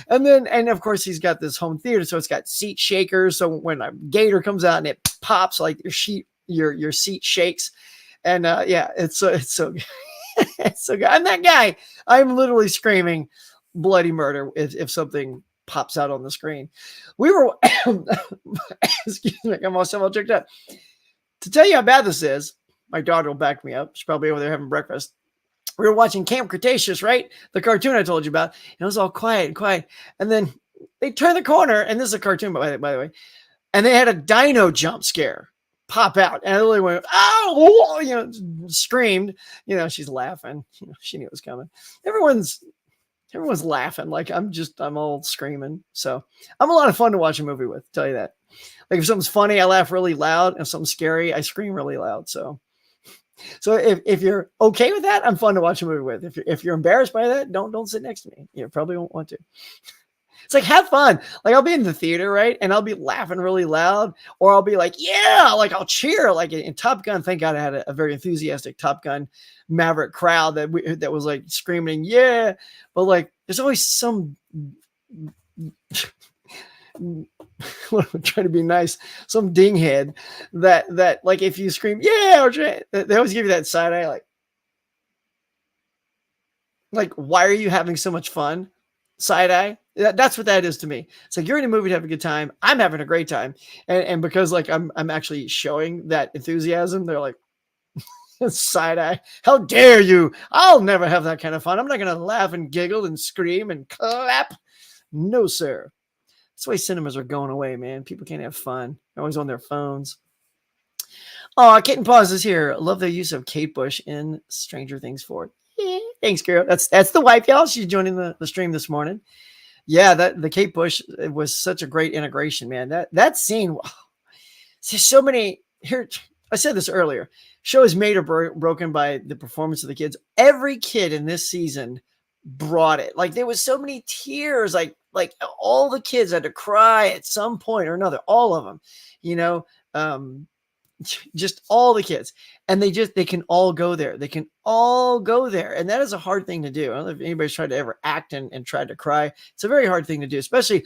and of course he's got this home theater. So it's got seat shakers. So when a gator comes out and it pops, like your seat shakes. And it's so good. It's so good. I'm that guy. I'm literally screaming bloody murder if something pops out on the screen. We were, excuse me, I'm all checked out. To tell you how bad this is, my daughter will back me up. She's probably over there having breakfast. We were watching Camp Cretaceous, right? The cartoon I told you about. And it was all quiet. And then they turned the corner, and this is a cartoon, by the way. And they had a dino jump scare pop out. And I literally went, oh, screamed. She's laughing. She knew it was coming. Everyone's laughing. Like I'm all screaming. So I'm a lot of fun to watch a movie with, tell you that. Like if something's funny, I laugh really loud. If something's scary, I scream really loud. So if you're okay with that, I'm fun to watch a movie with. If you're embarrassed by that, don't sit next to me. You probably won't want to. It's like, have fun. Like I'll be in the theater, right? And I'll be laughing really loud, or I'll be like, yeah, like I'll cheer. Like in Top Gun, thank God I had a very enthusiastic Top Gun Maverick crowd that was like screaming, yeah. But like, there's always some, I'm trying to be nice, some dinghead that like if you scream, yeah, or they always give you that side eye, like, why are you having so much fun? Side eye. That's what that is to me. It's like you're in a movie to have a good time. I'm having a great time, and because like I'm actually showing that enthusiasm, they're like side eye. How dare you? I'll never have that kind of fun. I'm not gonna laugh and giggle and scream and clap. No, sir. That's why cinemas are going away, man. People can't have fun. They're always on their phones. Oh, Kitten Paws is here. Love the use of Kate Bush in Stranger Things 4. Yeah, thanks, girl. That's the wife, y'all. She's joining the stream this morning. Yeah, that the Kate Bush, it was such a great integration, man. That scene, there's so many here. I said this earlier. Show is made or broken by the performance of the kids. Every kid in this season brought it. Like there was so many tears. Like all the kids had to cry at some point or another. All of them, you know. Just all the kids, and they can all go there. They can all go there, and that is a hard thing to do. I don't know if anybody's tried to ever act and tried to cry. It's a very hard thing to do, especially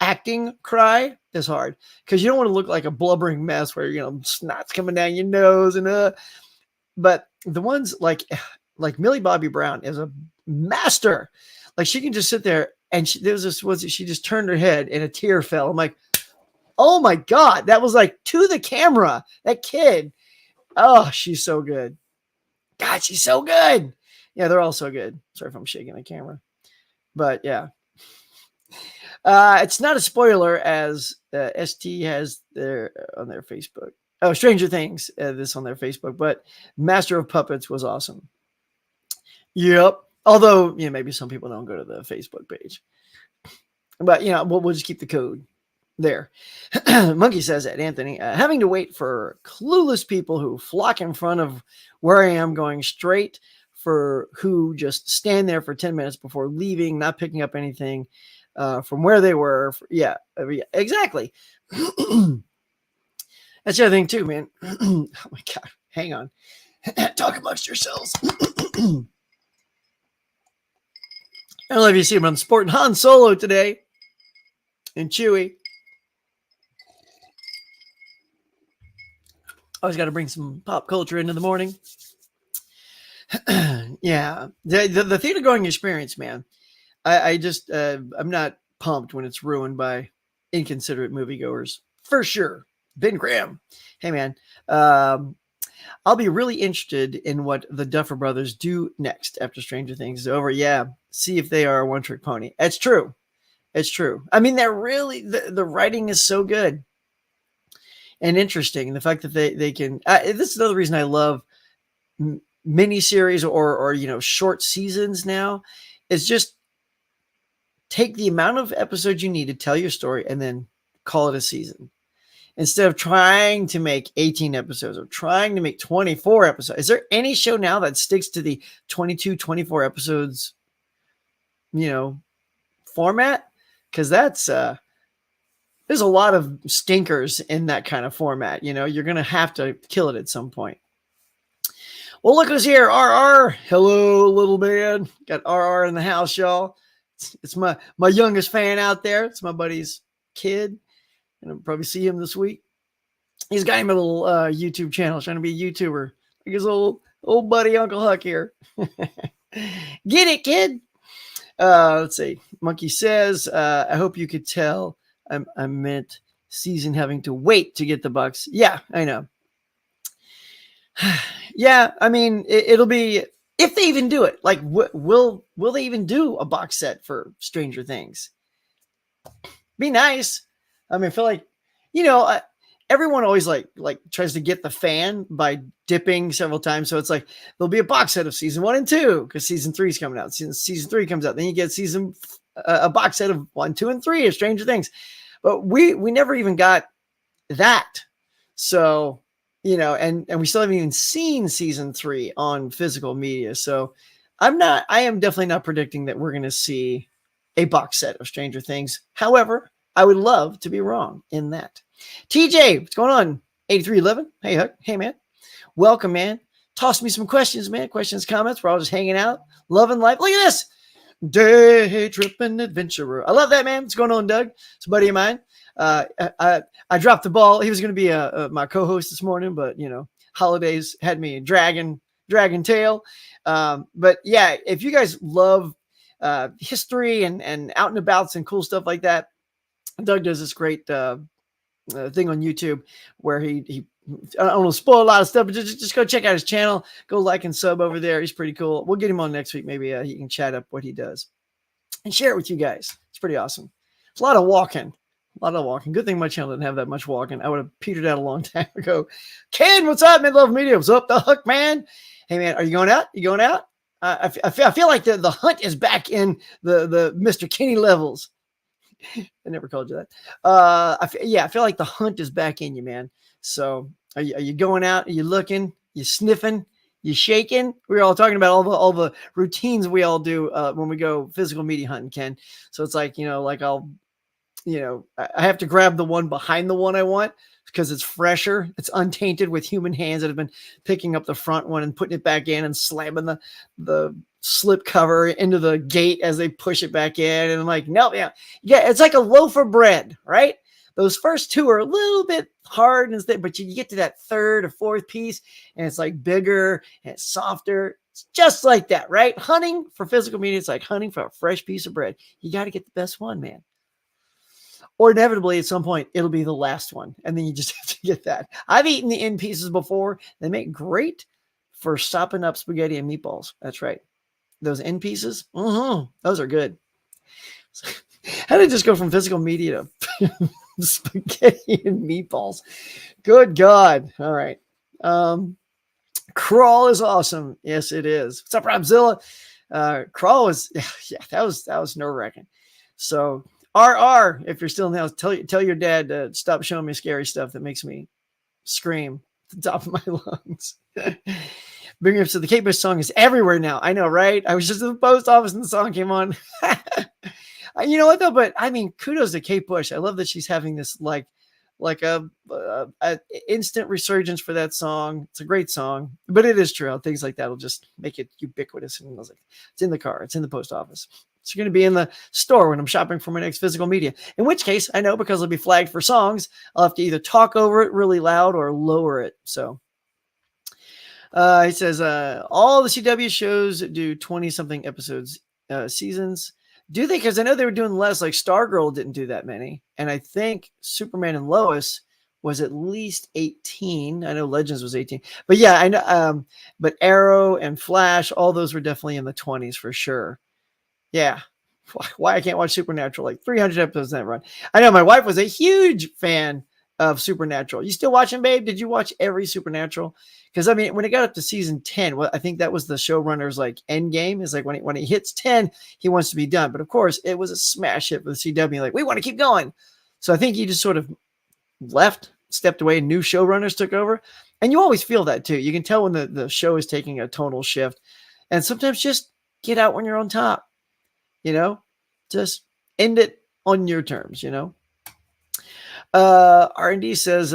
acting cry is hard because you don't want to look like a blubbering mess where snot's coming down your nose and but the ones like Millie Bobby Brown is a master. Like she can just sit there and she just turned her head and a tear fell. I'm like, oh my God, that was like to the camera. That kid. Oh, she's so good. God, she's so good. Yeah, they're all so good. Sorry if I'm shaking the camera. But yeah. It's not a spoiler as ST has on their Facebook. Oh, Stranger Things, this on their Facebook. But Master of Puppets was awesome. Yep. Although, maybe some people don't go to the Facebook page. But, we'll just keep the code there. Monkey says that, Anthony, having to wait for clueless people who flock in front of where I am going straight for who just stand there for 10 minutes before leaving, not picking up anything from where they were. Yeah, exactly. That's the other thing too, man. Oh my God. Hang on. Talk amongst yourselves. I don't know if you see him on Sport Han Solo today and Chewie. Always got to bring some pop culture into the morning. Yeah. The theater going experience, man. I just, I'm not pumped when it's ruined by inconsiderate moviegoers. For sure. Ben Graham. Hey, man. I'll be really interested in what the Duffer Brothers do next after Stranger Things is over. Yeah. See if they are a one-trick pony. It's true. It's true. I mean, they're really, the writing is so good and interesting. The fact that they can, this is another reason I love miniseries or short seasons now, is just take the amount of episodes you need to tell your story and then call it a season. Instead of trying to make 18 episodes or trying to make 24 episodes. Is there any show now that sticks to the 22, 24 episodes, format? Because that's, there's a lot of stinkers in that kind of format. You're going to have to kill it at some point. Well, look who's here. RR. Hello, little man. Got RR in the house, y'all. It's my youngest fan out there. It's my buddy's kid. And I'll probably see him this week. He's got him a little YouTube channel, trying to be a YouTuber. Like his old buddy, Uncle Huck here. Get it, kid. Let's see. Monkey says, I hope you could tell I meant season having to wait to get the bucks. Yeah, I know. Yeah, I mean, it'll be, if they even do it, like, will they even do a box set for Stranger Things? Be nice. I mean, I feel like, everyone always like tries to get the fan by dipping several times. So it's like, there'll be a box set of season 1 and 2 because season 3 is coming out. Season 3 comes out. Then you get a box set of 1, 2, and 3 of Stranger Things. But we never even got that. So, and we still haven't even seen season 3 on physical media. So I am definitely not predicting that we're going to see a box set of Stranger Things. However, I would love to be wrong in that. TJ, what's going on? 8311. Hey, Huck. Hey, man. Welcome, man. Toss me some questions, man. Questions, comments. We're all just hanging out, loving life. Look at this. Day tripping adventurer. I love that, man. What's going on, Doug? It's a buddy of mine. I dropped the ball. He was going to be my co-host this morning, but holidays had me dragging tail. But yeah, if you guys love history and out and abouts and cool stuff like that. Doug does this great thing on YouTube where he I don't want to spoil a lot of stuff, but just go check out his channel. Go like and sub over there. He's pretty cool. We'll get him on next week. Maybe he can chat up what he does and share it with you guys. It's pretty awesome. It's a lot of walking. A lot of walking. Good thing my channel didn't have that much walking. I would have petered out a long time ago. Ken, what's up, Mid-Love Media? What's up, the Huck, man? Hey, man, are you going out? You going out? I feel like the hunt is back in the Mr. Kenny levels. I never called you that. I feel like the hunt is back in you, man. So are you going out? Are you looking? You sniffing? You shaking? We were all talking about all the routines we all do when we go physical media hunting, Ken. So it's like, I have to grab the one behind the one I want because it's fresher. It's untainted with human hands that have been picking up the front one and putting it back in and slamming the slip cover into the gate as they push it back in. And I'm like, no, yeah, it's like a loaf of bread, right? Those first two are a little bit hard, but you get to that third or fourth piece and it's like bigger and it's softer. It's just like that, right? Hunting for physical media, it's like hunting for a fresh piece of bread. You got to get the best one, man. Or inevitably at some point, it'll be the last one. And then you just have to get that. I've eaten the end pieces before. They make great for sopping up spaghetti and meatballs. That's right. Those end pieces, those are good. How did it just go from physical media to spaghetti and meatballs? Good God. All right. Crawl is awesome. Yes, it is. What's up, Robzilla? Crawl was, that was nerve-wracking. So RR, if you're still in the house, tell your dad to stop showing me scary stuff that makes me scream at the top of my lungs. Bring up, so the Kate Bush song is everywhere now. I know, right? I was just at the post office and the song came on. You know what though? But I mean, kudos to Kate Bush. I love that she's having this like a instant resurgence for that song. It's a great song, but it is true. Things like that will just make it ubiquitous. And I was like, it's in the car, it's in the post office. It's going to be in the store when I'm shopping for my next physical media. In which case, I know because I'll be flagged for songs, I'll have to either talk over it really loud or lower it. So he says, all the CW shows do 20-something episodes, seasons. Do they? Because I know they were doing less. Like Stargirl didn't do that many. And I think Superman and Lois was at least 18. I know Legends was 18. But yeah, I know. But Arrow and Flash, all those were definitely in the 20s for sure. Yeah. Why I can't watch Supernatural, like 300 episodes in that run. I know my wife was a huge fan of Supernatural. You still watching, babe? Did you watch every Supernatural? Because I mean, when it got up to season 10, well, I think that was the showrunner's like end game. Is like when it hits 10, he wants to be done. But of course, it was a smash hit for the CW. Like, we want to keep going. So I think he just sort of stepped away, and new showrunners took over. And you always feel that too. You can tell when the show is taking a tonal shift. And sometimes just get out when you're on top. Just end it on your terms, R&D says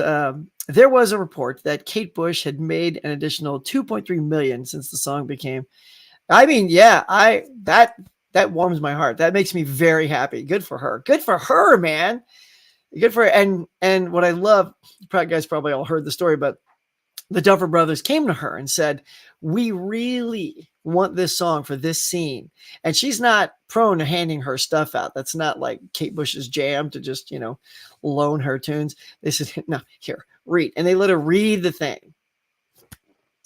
there was a report that Kate Bush had made an additional $2.3 million since the song became. I mean, yeah, that warms my heart. That makes me very happy. Good for her. Good for her, man. Good for her. And what I love, you guys probably all heard the story, but the Duffer Brothers came to her and said, we really want this song for this scene. And she's not prone to handing her stuff out. That's not like Kate Bush's jam to just, loan her tunes. They said, no, here, read. And they let her read the thing.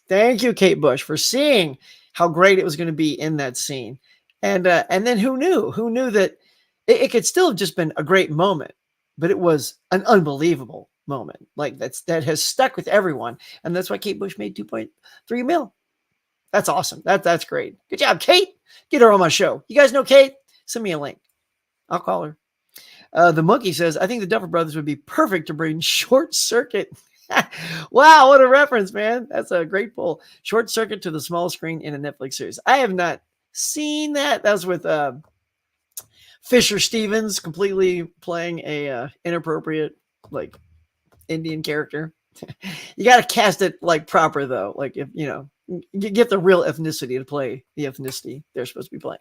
Thank you, Kate Bush, for seeing how great it was going to be in that scene. And then who knew that it could still have just been a great moment, but it was an unbelievable moment. Like that has stuck with everyone. And that's why Kate Bush made 2.3 mil. That's awesome. That's great. Good job, Kate. Get her on my show. You guys know Kate? Send me a link. I'll call her. The Monkey says, I think the Duffer Brothers would be perfect to bring Short Circuit. Wow, what a reference, man. That's a great pull. Short Circuit to the small screen in a Netflix series. I have not seen that. That was with Fisher Stevens completely playing a inappropriate like Indian character. You got to cast it like proper though. Like if get the real ethnicity to play the ethnicity they're supposed to be playing.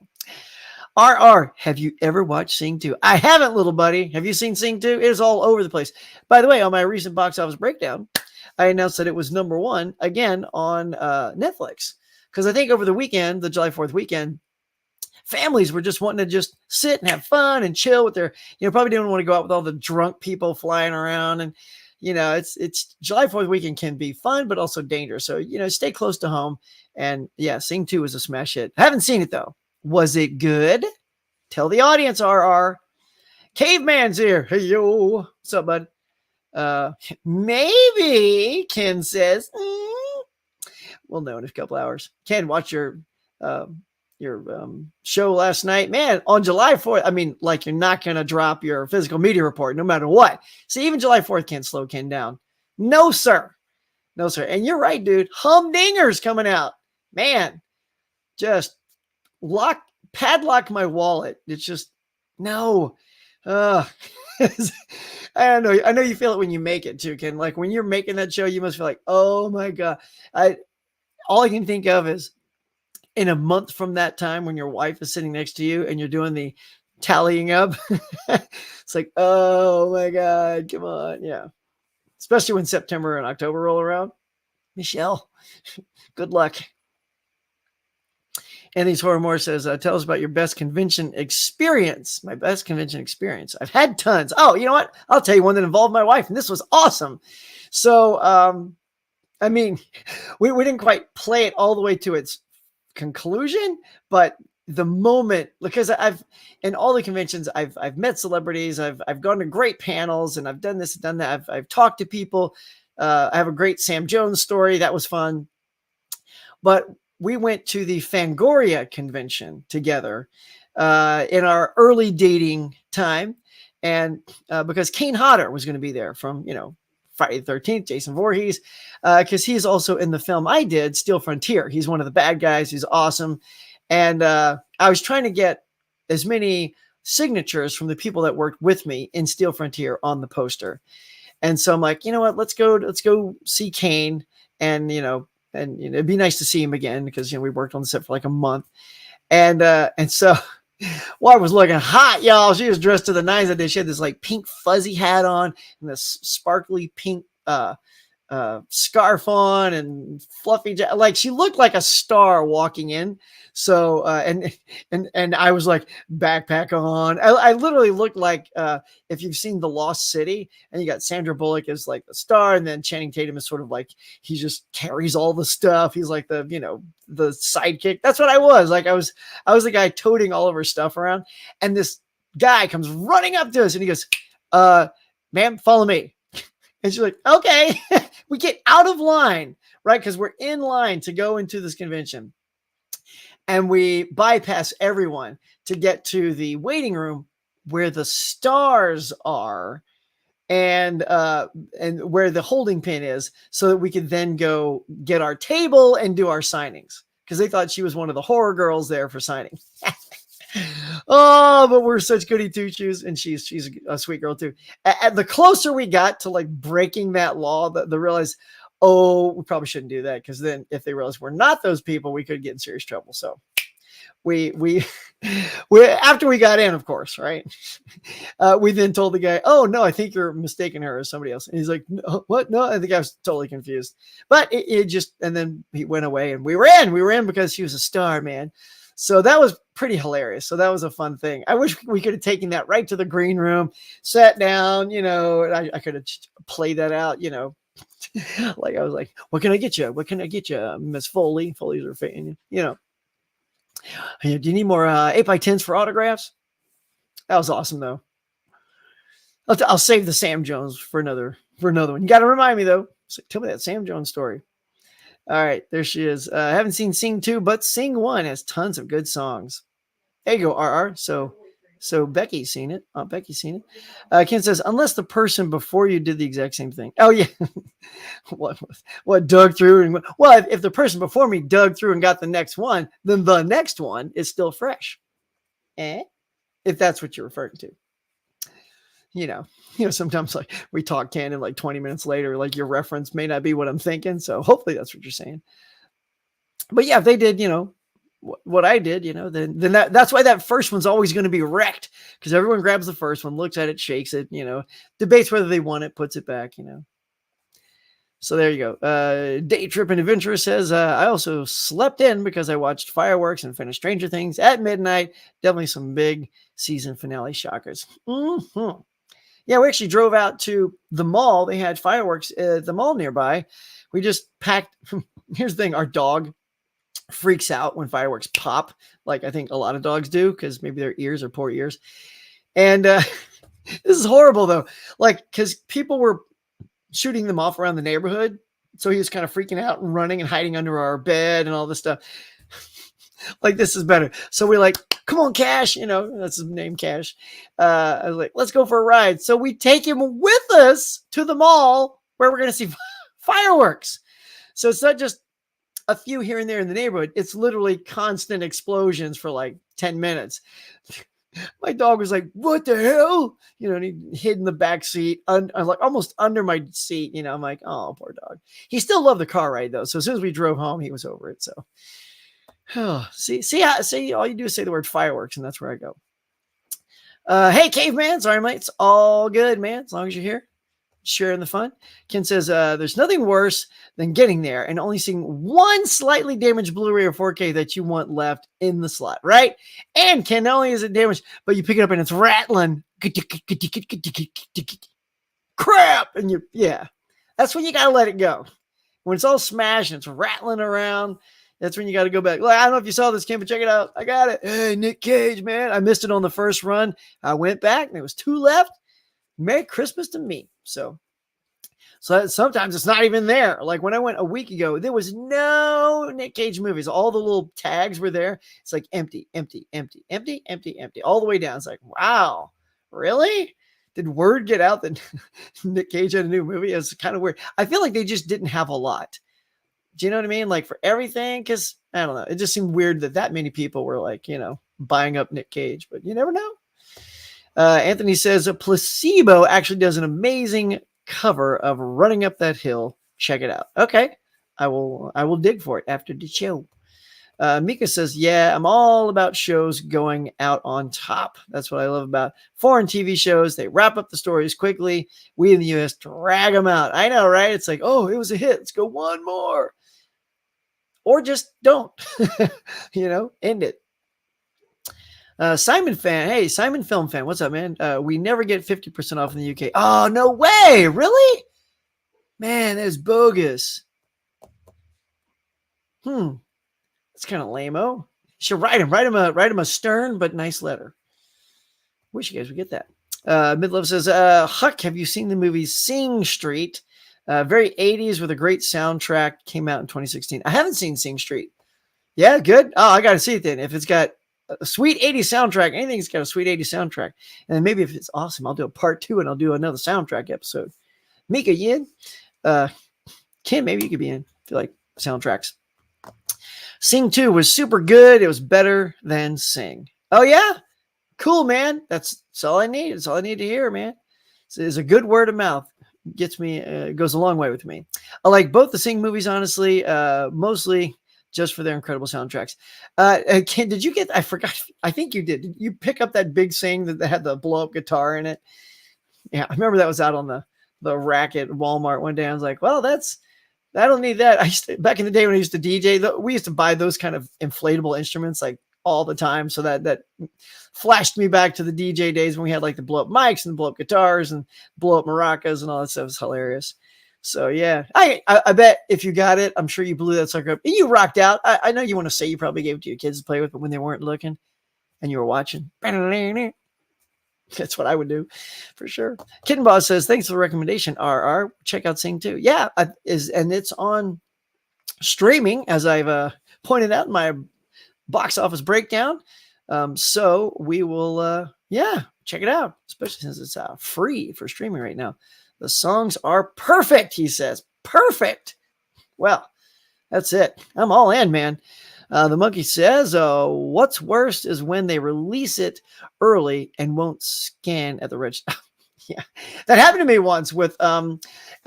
RR, have you ever watched Sing 2? I haven't, little buddy. Have you seen Sing 2? It is all over the place. By the way, on my recent box office breakdown, I announced that it was number 1 again on Netflix. Because I think over the weekend, the July 4th weekend, families were just wanting to just sit and have fun and chill with their, probably didn't want to go out with all the drunk people flying around. And, it's July 4th weekend can be fun, but also dangerous. So, stay close to home. And yeah, Sing 2 was a smash hit. I haven't seen it though. Was it good? Tell the audience, RR. Caveman's here. Hey, yo. What's up, bud? Maybe, Ken says. We'll know in a couple hours. Ken, watch your show last night. Man, on July 4th, I mean, like you're not going to drop your physical media report no matter what. See, even July 4th can't slow Ken down. No, sir. No, sir. And you're right, dude. Humdinger's coming out. Man, just padlock my wallet. It's just, no. I don't know. I know you feel it when you make it too, Ken. Like when you're making that show, you must feel like, oh my God. All I can think of is in a month from that time when your wife is sitting next to you and you're doing the tallying up. It's like, oh my God, come on. Yeah. Especially when September and October roll around. Michelle, good luck. Anthony's Horror More says, tell us about your best convention experience. My best convention experience. I've had tons. Oh, you know what? I'll tell you one that involved my wife, and this was awesome. So, I mean, we didn't quite play it all the way to its conclusion, but the moment, because in all the conventions, I've met celebrities, I've gone to great panels, and I've done this and done that. I've talked to people. I have a great Sam Jones story. That was fun. But we went to the Fangoria convention together in our early dating time. And because Kane Hodder was going to be there from, Friday the 13th, Jason Voorhees, because he's also in the film I did, Steel Frontier. He's one of the bad guys. He's awesome. And I was trying to get as many signatures from the people that worked with me in Steel Frontier on the poster. And so I'm like, you know what, let's go see Kane. And, it'd be nice to see him again because, we worked on the set for like a month. And so Laura was looking hot, y'all. She was dressed to the nines. I did. She had this like pink fuzzy hat on and this sparkly pink scarf on and fluffy, like she looked like a star walking in. So, and I was like backpack on. I literally looked like, if you've seen The Lost City and you got Sandra Bullock as like the star and then Channing Tatum is sort of like, he just carries all the stuff. He's like the sidekick. That's what I was like. I was the guy toting all of her stuff around. And this guy comes running up to us and he goes, ma'am, follow me. And she's like, okay. We get out of line, right? Because we're in line to go into this convention. And we bypass everyone to get to the waiting room where the stars are and where the holding pin is so that we could then go get our table and do our signings because they thought she was one of the horror girls there for signing. Oh, but we're such goody two-shoes, and she's a sweet girl too. And the closer we got to like breaking that law, the realize, oh, we probably shouldn't do that because then if they realize we're not those people, we could get in serious trouble. So we after we got in, of course, right? We then told the guy, oh no, I think you're mistaking her as somebody else. And he's like, no, what? No, I think I was totally confused. But it just, and then he went away and we were in because she was a star, man. So that was pretty hilarious. So that was a fun thing. I wish we could have taken that right to the green room, sat down, I could have played that out, like I was like, what can I get you? What can I get you, Miss Foley? Foley's her fan, Do you need more 8x10s for autographs? That was awesome though. I'll save the Sam Jones for another one. You got to remind me though. So tell me that Sam Jones story. All right, there she is. I haven't seen Sing 2, but Sing 1 has tons of good songs. There you go, RR. So Becky's seen it. Becky's seen it. Ken says, unless the person before you did the exact same thing. Oh, yeah. what dug through? And well, if the person before me dug through and got the next one, then the next one is still fresh. If that's what you're referring to. Sometimes like we talk Ken and like 20 minutes later, like your reference may not be what I'm thinking. So hopefully that's what you're saying. But yeah, if they did, what I did, then that's why that first one's always going to be wrecked because everyone grabs the first one, looks at it, shakes it, debates whether they want it, puts it back, So there you go. Day Trip and Adventurer says, I also slept in because I watched fireworks and finished Stranger Things at midnight. Definitely some big season finale shockers. Mm-hmm. Yeah, we actually drove out to the mall. They had fireworks at the mall nearby. We just packed. Here's the thing: our dog freaks out when fireworks pop, like I think a lot of dogs do, because maybe their ears are poor ears. And this is horrible though, like because people were shooting them off around the neighborhood. So he was kind of freaking out and running and hiding under our bed and all this stuff. Like, this is better. So we're like, come on, Cash. You know, that's his name, Cash. I was like, let's go for a ride. So we take him with us to the mall where we're going to see fireworks. So it's not just a few here and there in the neighborhood. It's literally constant explosions for like 10 minutes. My dog was like, what the hell? You know, and he hid in the back seat, like almost under my seat. You know, I'm like, oh, poor dog. He still loved the car ride though. So as soon as we drove home, he was over it. So see, all you do is say the word fireworks, and that's where I go. Hey, caveman. Sorry, mate. It's all good, man. As long as you're here, sharing the fun. Ken says, there's nothing worse than getting there and only seeing one slightly damaged Blu-ray or 4K that you want left in the slot, right? And Ken, not only is it damaged, but you pick it up and it's rattling. Crap! And that's when you gotta let it go. When it's all smashed and it's rattling around, that's when you got to go back. Well, I don't know if you saw this, Kim, but check it out. I got it. Hey, Nick Cage, man. I missed it on the first run. I went back and there was 2 left. Merry Christmas to me. So sometimes it's not even there. Like when I went a week ago, there was no Nick Cage movies. All the little tags were there. It's like empty, empty, empty, empty, empty, empty, all the way down. It's like, wow, really? Did word get out that Nick Cage had a new movie? It's kind of weird. I feel like they just didn't have a lot. Do you know what I mean? Like for everything? Because I don't know. It just seemed weird that many people were like, you know, buying up Nick Cage, but you never know. Anthony says a Placebo actually does an amazing cover of Running Up That Hill. Check it out. Okay. I will dig for it after the show. Mika says, yeah, I'm all about shows going out on top. That's what I love about foreign TV shows. They wrap up the stories quickly. We in the US drag them out. I know, right? It's like, oh, it was a hit. Let's go one more. Or just don't, you know, end it. Simon fan. Hey, Simon film fan. What's up, man? We never get 50% off in the UK. Oh, no way. Really? Man, that is bogus. It's kind of lame-o. Should write him a stern but nice letter. Wish you guys would get that. Midlove says, Huck, have you seen the movie Sing Street? Very 80s with a great soundtrack. Came out in 2016. I haven't seen Sing Street. Yeah, good. Oh, I got to see it then. If it's got a sweet 80s soundtrack, anything's got a sweet 80s soundtrack. And then maybe if it's awesome, I'll do a part 2 and I'll do another soundtrack episode. Mika, you in? Kim, maybe you could be in if you like soundtracks. Sing 2 was super good. It was better than Sing. Oh, yeah? Cool, man. That's all I need. That's all I need to hear, man. It's a good word of mouth. Gets me, goes a long way with me. I like both the Sing movies, honestly, mostly just for their incredible soundtracks. Ken, did you get, I forgot, I think you did. Did you pick up that big Sing that had the blow up guitar in it? Yeah, I remember that was out on the rack at Walmart one day. I was like, well, I don't need that. Back in the day when I used to DJ, we used to buy those kind of inflatable instruments like all the time. So that flashed me back to the DJ days when we had like the blow up mics and blow up guitars and blow up maracas and all that stuff. It was hilarious. So yeah, I bet if you got it, I'm sure you blew that sucker up and you rocked out. I know you want to say you probably gave it to your kids to play with, but when they weren't looking and you were watching, that's what I would do for sure. Kitten Boss says, thanks for the recommendation. RR, check out Sing 2. Yeah, and it's on streaming, as I've pointed out in my box office breakdown. So we will, check it out, especially since it's free for streaming right now. The songs are perfect, he says. Perfect. Well, that's it. I'm all in, man. The monkey says, what's worst is when they release it early and won't scan at the register. Yeah, that happened to me once with a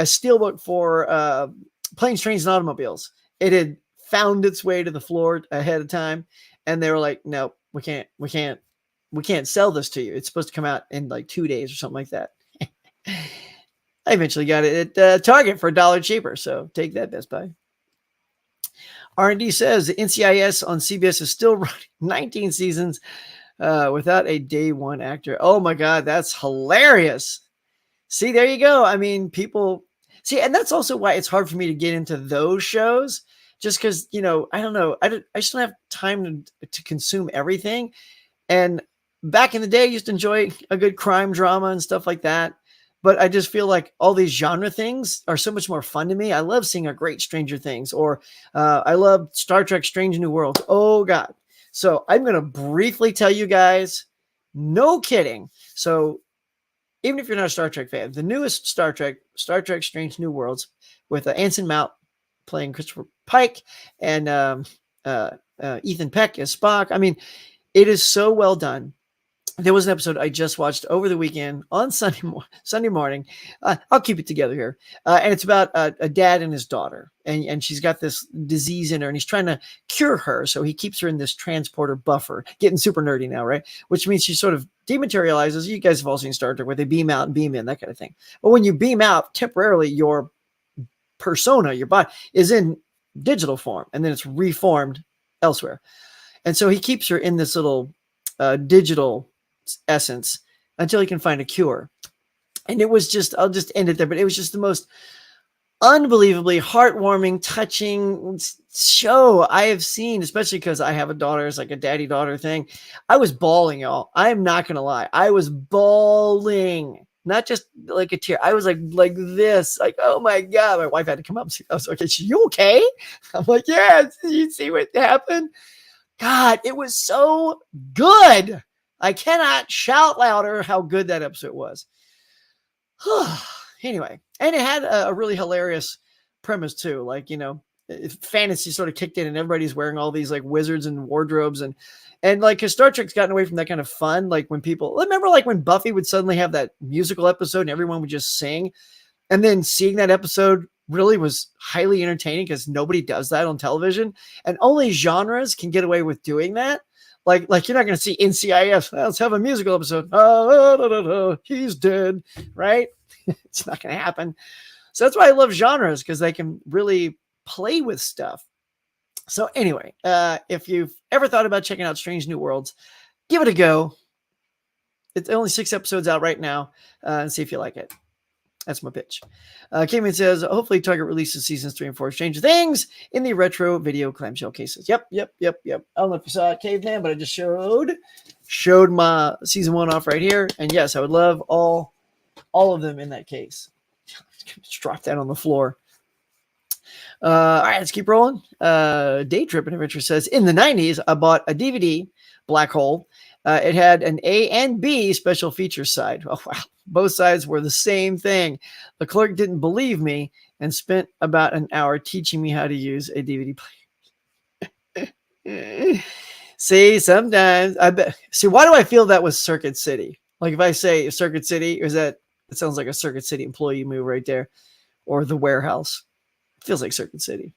steelbook for Planes, Trains, and Automobiles. It had found its way to the floor ahead of time, and they were like, no, we can't sell this to you. It's supposed to come out in like 2 days or something like that. I eventually got it at Target for $1 cheaper. So take that, Best Buy. R&D says the NCIS on CBS is still running 19 seasons without a day one actor. Oh my God, that's hilarious. See, there you go. I mean, people see, and that's also why it's hard for me to get into those shows just because, I don't know. I just don't have time to consume everything. And back in the day, I used to enjoy a good crime drama and stuff like that. But I just feel like all these genre things are so much more fun to me. I love seeing a great Stranger Things, or I love Star Trek Strange New Worlds. Oh, God. So I'm going to briefly tell you guys, no kidding. So even if you're not a Star Trek fan, the newest Star Trek Strange New Worlds with Anson Mount playing Christopher Pike and Ethan Peck as Spock. I mean, it is so well done. There was an episode I just watched over the weekend on Sunday morning. I'll keep it together here. And it's about a dad and his daughter. And she's got this disease in her and he's trying to cure her. So he keeps her in this transporter buffer, getting super nerdy now, right? Which means she sort of dematerializes. You guys have all seen Star Trek where they beam out and beam in, that kind of thing. But when you beam out, temporarily your persona, your body, is in digital form and then it's reformed elsewhere. And so he keeps her in this little digital essence until he can find a cure. And it was just, I'll just end it there, but it was just the most unbelievably heartwarming, touching show I have seen, especially because I have a daughter. It's like a daddy-daughter thing. I was bawling, y'all. I am not going to lie. I was bawling, not just like a tear. I was like this, like, oh my God. My wife had to come up and say, I was like, okay, you okay? I'm like, yeah, did you see what happened? God, it was so good. I cannot shout louder how good that episode was. Anyway, and it had a really hilarious premise too. Like, fantasy sort of kicked in and everybody's wearing all these like wizards and wardrobes and like, cause Star Trek's gotten away from that kind of fun. Like when people remember, like when Buffy would suddenly have that musical episode and everyone would just sing, and then seeing that episode really was highly entertaining because nobody does that on television and only genres can get away with doing that. Like you're not going to see NCIS. Let's have a musical episode. He's dead, right? It's not going to happen. So that's why I love genres, because they can really play with stuff. So anyway, if you've ever thought about checking out Strange New Worlds, give it a go. It's only 6 episodes out right now, and see if you like it. That's my pitch. Cayman says, hopefully Target releases seasons 3 and 4 of Stranger Things in the retro video clamshell cases. Yep. I don't know if you saw it, Caveman, but I just showed my season 1 off right here. And yes, I would love all of them in that case. Just drop that on the floor. All right, let's keep rolling. Day Trip and Adventure says, in the 90s, I bought a DVD, Black Hole. It had an A and B special features side. Oh, wow. Both sides were the same thing. The clerk didn't believe me and spent about an hour teaching me how to use a DVD player. See, sometimes I bet. See, why do I feel that was Circuit City? Like if I say Circuit City, is that it sounds like a Circuit City employee move right there, or the warehouse? It feels like Circuit City.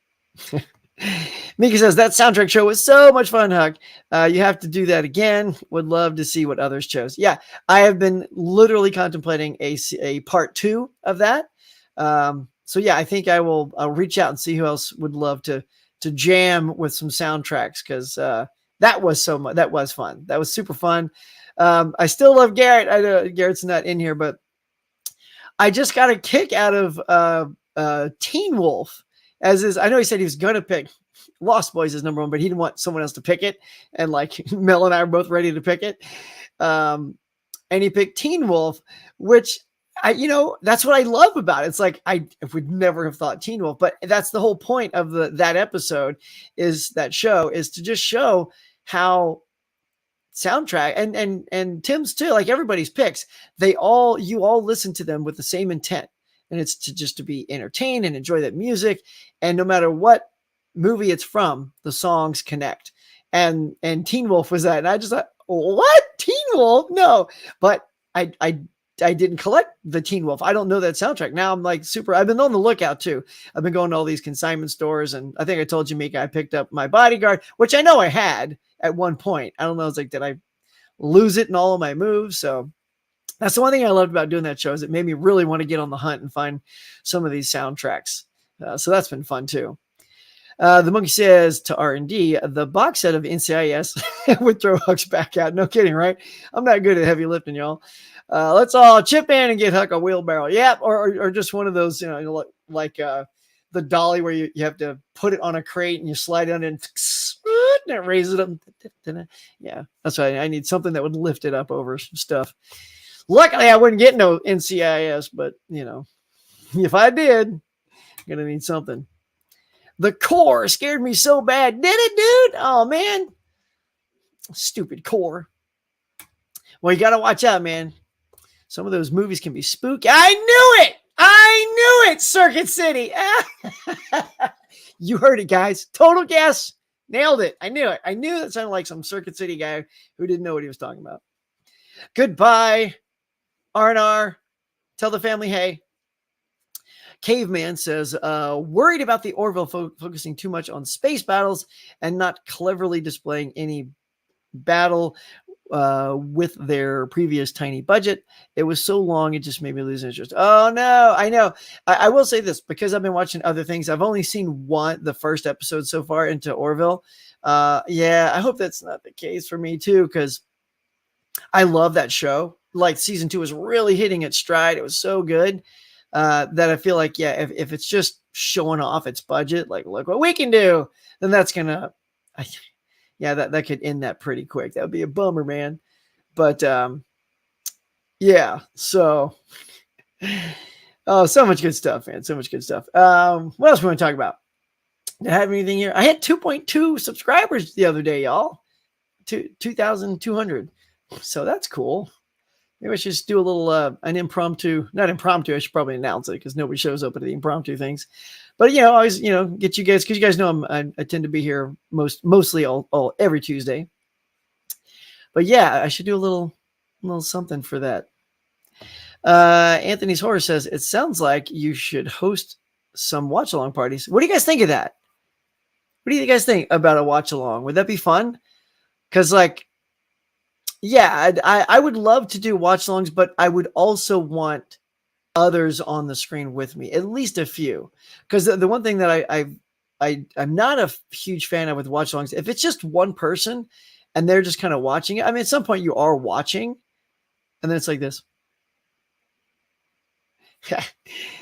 Mika says, that soundtrack show was so much fun, Huck. You have to do that again. Would love to see what others chose. Yeah, I have been literally contemplating a part 2 of that. So yeah, I think I'll reach out and see who else would love to jam with some soundtracks, because that was that was fun. That was super fun. I still love Garrett. I know Garrett's not in here, but I just got a kick out of Teen Wolf. I know he said he was going to pick Lost Boys as number 1, but he didn't want someone else to pick it. And like Mel and I are both ready to pick it. And he picked Teen Wolf, which that's what I love about it. It's like, I would never have thought Teen Wolf, but that's the whole point of that episode is to just show how soundtrack and Tim's too, like everybody's picks, you all listen to them with the same intent. And it's to be entertained and enjoy that music. And no matter what movie it's from, the songs connect. And Teen Wolf was that. And I just thought, what? Teen Wolf? No. But I didn't collect the Teen Wolf. I don't know that soundtrack. Now I'm like I've been on the lookout too. I've been going to all these consignment stores. And I think I told you, Mika, I picked up my Bodyguard, which I know I had at one point. I don't know. It's like, did I lose it in all of my moves? So That's the one thing I loved about doing that show is it made me really want to get on the hunt and find some of these soundtracks. So that's been fun too. The monkey says to R&D, the box set of NCIS would throw Huck's back out. No kidding, right? I'm not good at heavy lifting, y'all. Let's all chip in and get Huck a wheelbarrow. Yep, or just one of those, like the dolly where you have to put it on a crate and you slide it on and it raises it up. Yeah, that's right. I need something that would lift it up over some stuff. Luckily, I wouldn't get no NCIS, but, if I did, I'm going to need something. The core scared me so bad. Did it, dude? Oh, man. Stupid core. Well, you got to watch out, man. Some of those movies can be spooky. I knew it, Circuit City. You heard it, guys. Total guess. Nailed it. I knew it. I knew that sounded like some Circuit City guy who didn't know what he was talking about. Goodbye, R&R. Tell the family, hey. Caveman says, worried about the Orville focusing too much on space battles and not cleverly displaying any battle with their previous tiny budget. It was so long, it just made me lose interest. Oh, no, I know. I will say this, because I've been watching other things. I've only seen the first episode so far into Orville. Yeah, I hope that's not the case for me, too, because I love that show. Like, season 2 was really hitting its stride. It was so good. That I feel like, yeah, if it's just showing off its budget, like, look what we can do, then that's gonna, that could end that pretty quick. That would be a bummer, man. But yeah, so so much good stuff, man. So much good stuff. What else we want to talk about? Do I have anything here? I had 2.2 subscribers the other day, y'all. 2,200. So that's cool. Maybe I should just do a little, an impromptu, not impromptu. I should probably announce it because nobody shows up at the impromptu things. But, always, get you guys, because you guys know I tend to be here mostly every Tuesday. But yeah, I should do a little something for that. Anthony's Horror says, it sounds like you should host some watch along parties. What do you guys think of that? What do you guys think about a watch along? Would that be fun? Because, yeah, I would love to do watch-alongs, but I would also want others on the screen with me, at least a few. Because the one thing that I'm not a huge fan of with watch-alongs, if it's just one person and they're just kind of watching it, I mean, at some point you are watching, and then it's like this.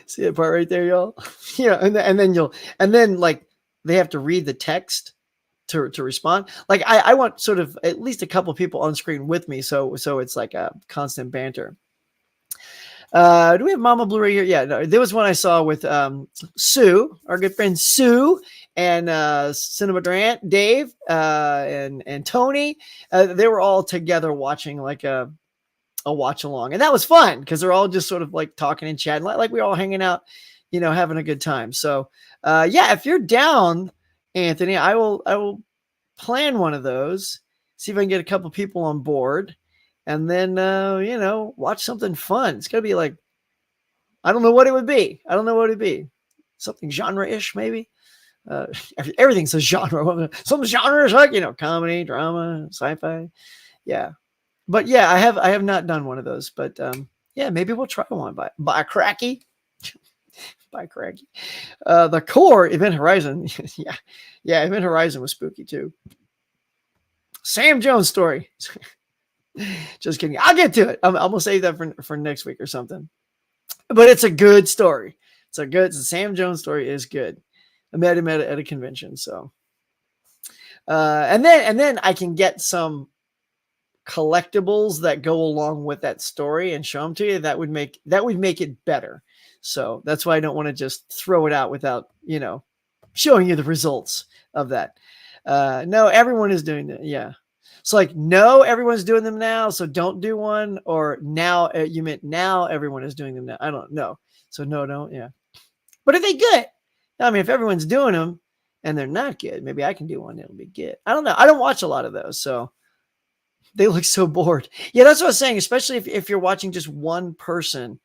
See that part right there, y'all? Yeah, and then they have to read the text to respond. Like I want sort of at least a couple of people on screen with me, so it's like a constant banter. Do we have Mama Blu-ray here? Yeah, no, there was one I saw with Sue, our good friend Sue, and Cinema Durant, Dave, and Tony. They were all together watching like a watch along, and that was fun because they're all just sort of like talking and chatting, like we're all hanging out, having a good time. So yeah, if you're down, Anthony, I will plan one of those, see if I can get a couple people on board, and then, watch something fun. It's going to be like, I don't know what it would be. Something genre-ish, maybe. Everything's a genre. Some genres like, comedy, drama, sci-fi. Yeah. But yeah, I have not done one of those, but yeah, maybe we'll try one by Cracky. By Cracky. The core Event Horizon. Yeah, Event Horizon was spooky too. Sam Jones story. Just kidding. I'll get to it. I'm gonna save that for next week or something. But it's a good story. The Sam Jones story is good. I met him at a convention. So, and then I can get some collectibles that go along with that story and show them to you. That would make it better. So that's why I don't want to just throw it out without, showing you the results of that. No, everyone is doing it. Yeah. It's like, no, everyone's doing them now, so don't do one. Or now, you meant now everyone is doing them now. I don't know. So no, don't. Yeah. But are they good? I mean, if everyone's doing them and they're not good, maybe I can do one. It'll be good. I don't know. I don't watch a lot of those, so they look so bored. Yeah, that's what I was saying, especially if you're watching just one person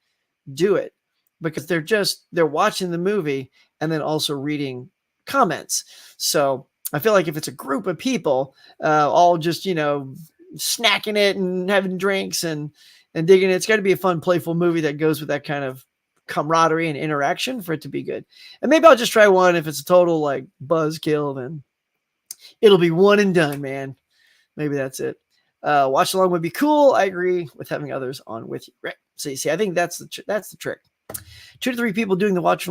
do it, because they're watching the movie and then also reading comments. So I feel like if it's a group of people all just, snacking it and having drinks and and digging it. It's got to be a fun, playful movie that goes with that kind of camaraderie and interaction for it to be good. And maybe I'll just try one. If it's a total like buzzkill, then it'll be one and done, man. Maybe that's it. Watch along would be cool. I agree with having others on with you. Right. So you see, I think that's the trick. 2 to 3 people doing the watch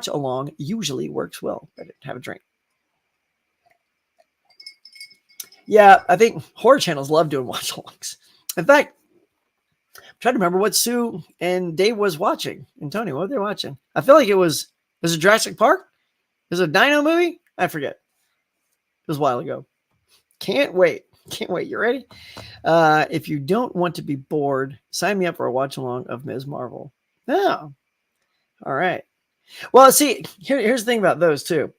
along usually works well. Better have a drink. Yeah, I think horror channels love doing watch alongs. In fact, I'm trying to remember what Sue and Dave was watching. And Tony, what were they watching? I feel like was it Jurassic Park? Was it a dino movie? I forget. It was a while ago. Can't wait. You ready? If you don't want to be bored, sign me up for a watch along of Ms. Marvel. Oh, all right. Well, see, here's the thing about those too.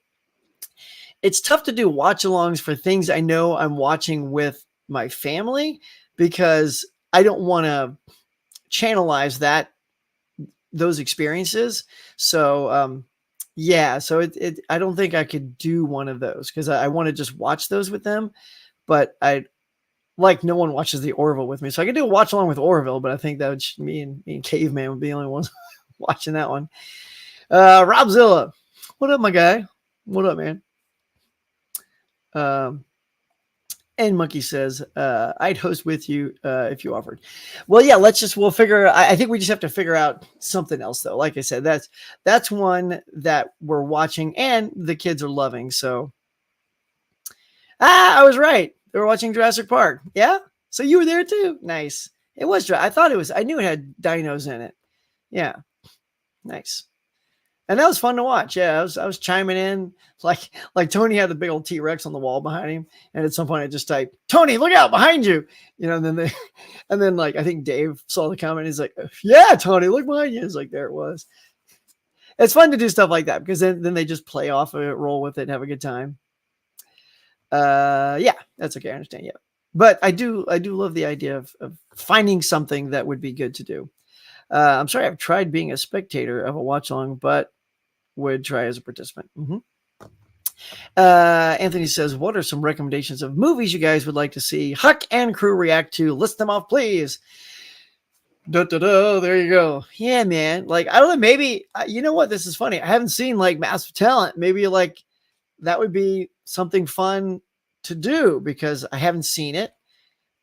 It's tough to do watch alongs for things I know I'm watching with my family because I don't want to channelize those experiences. So, yeah, so I don't think I could do one of those because I want to just watch those with them. But no one watches the Orville with me. So I could do a watch along with Orville, but I think that would me and Caveman would be the only ones watching that one. Robzilla, what up, my guy? What up, man? And Monkey says, I'd host with you if you offered. Well, yeah, we'll figure. I think we just have to figure out something else, though. Like I said, that's one that we're watching and the kids are loving. So, I was right. They were watching Jurassic Park. Yeah. So you were there too. Nice. It was. I thought it was. I knew it had dinos in it. Yeah. Nice. And that was fun to watch. Yeah, I was chiming in like Tony had the big old T-Rex on the wall behind him, and at some point I just typed, "Tony, look out behind you!" And then like I think Dave saw the comment. He's like, "Yeah, Tony, look behind you." It's like there it was. It's fun to do stuff like that because then they just play off of it, roll with it, and have a good time. Yeah, that's okay. I understand. Yeah, but I do love the idea of finding something that would be good to do. I'm sorry, I've tried being a spectator of a watch along, but would try as a participant. Mm-hmm. Anthony says, what are some recommendations of movies you guys would like to see Huck and crew react to? List them off, please. There you go. Yeah, man. Like, I don't know, maybe, you know what? This is funny. I haven't seen like Massive Talent. Maybe like that would be something fun to do because I haven't seen it.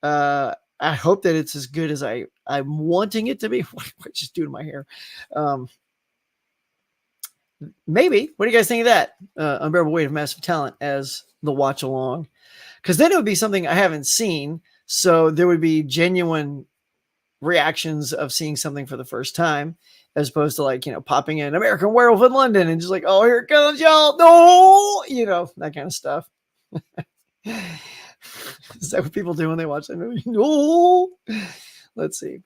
I hope that it's as good as I'm wanting it to be. What just doing my hair? Maybe. What do you guys think of that? Unbearable Weight of Massive Talent as the watch along, because then it would be something I haven't seen, so there would be genuine reactions of seeing something for the first time, as opposed to like popping in American Werewolf in London and just like, oh, here it comes, y'all, no, that kind of stuff. Is that what people do when they watch that movie? No. Let's see.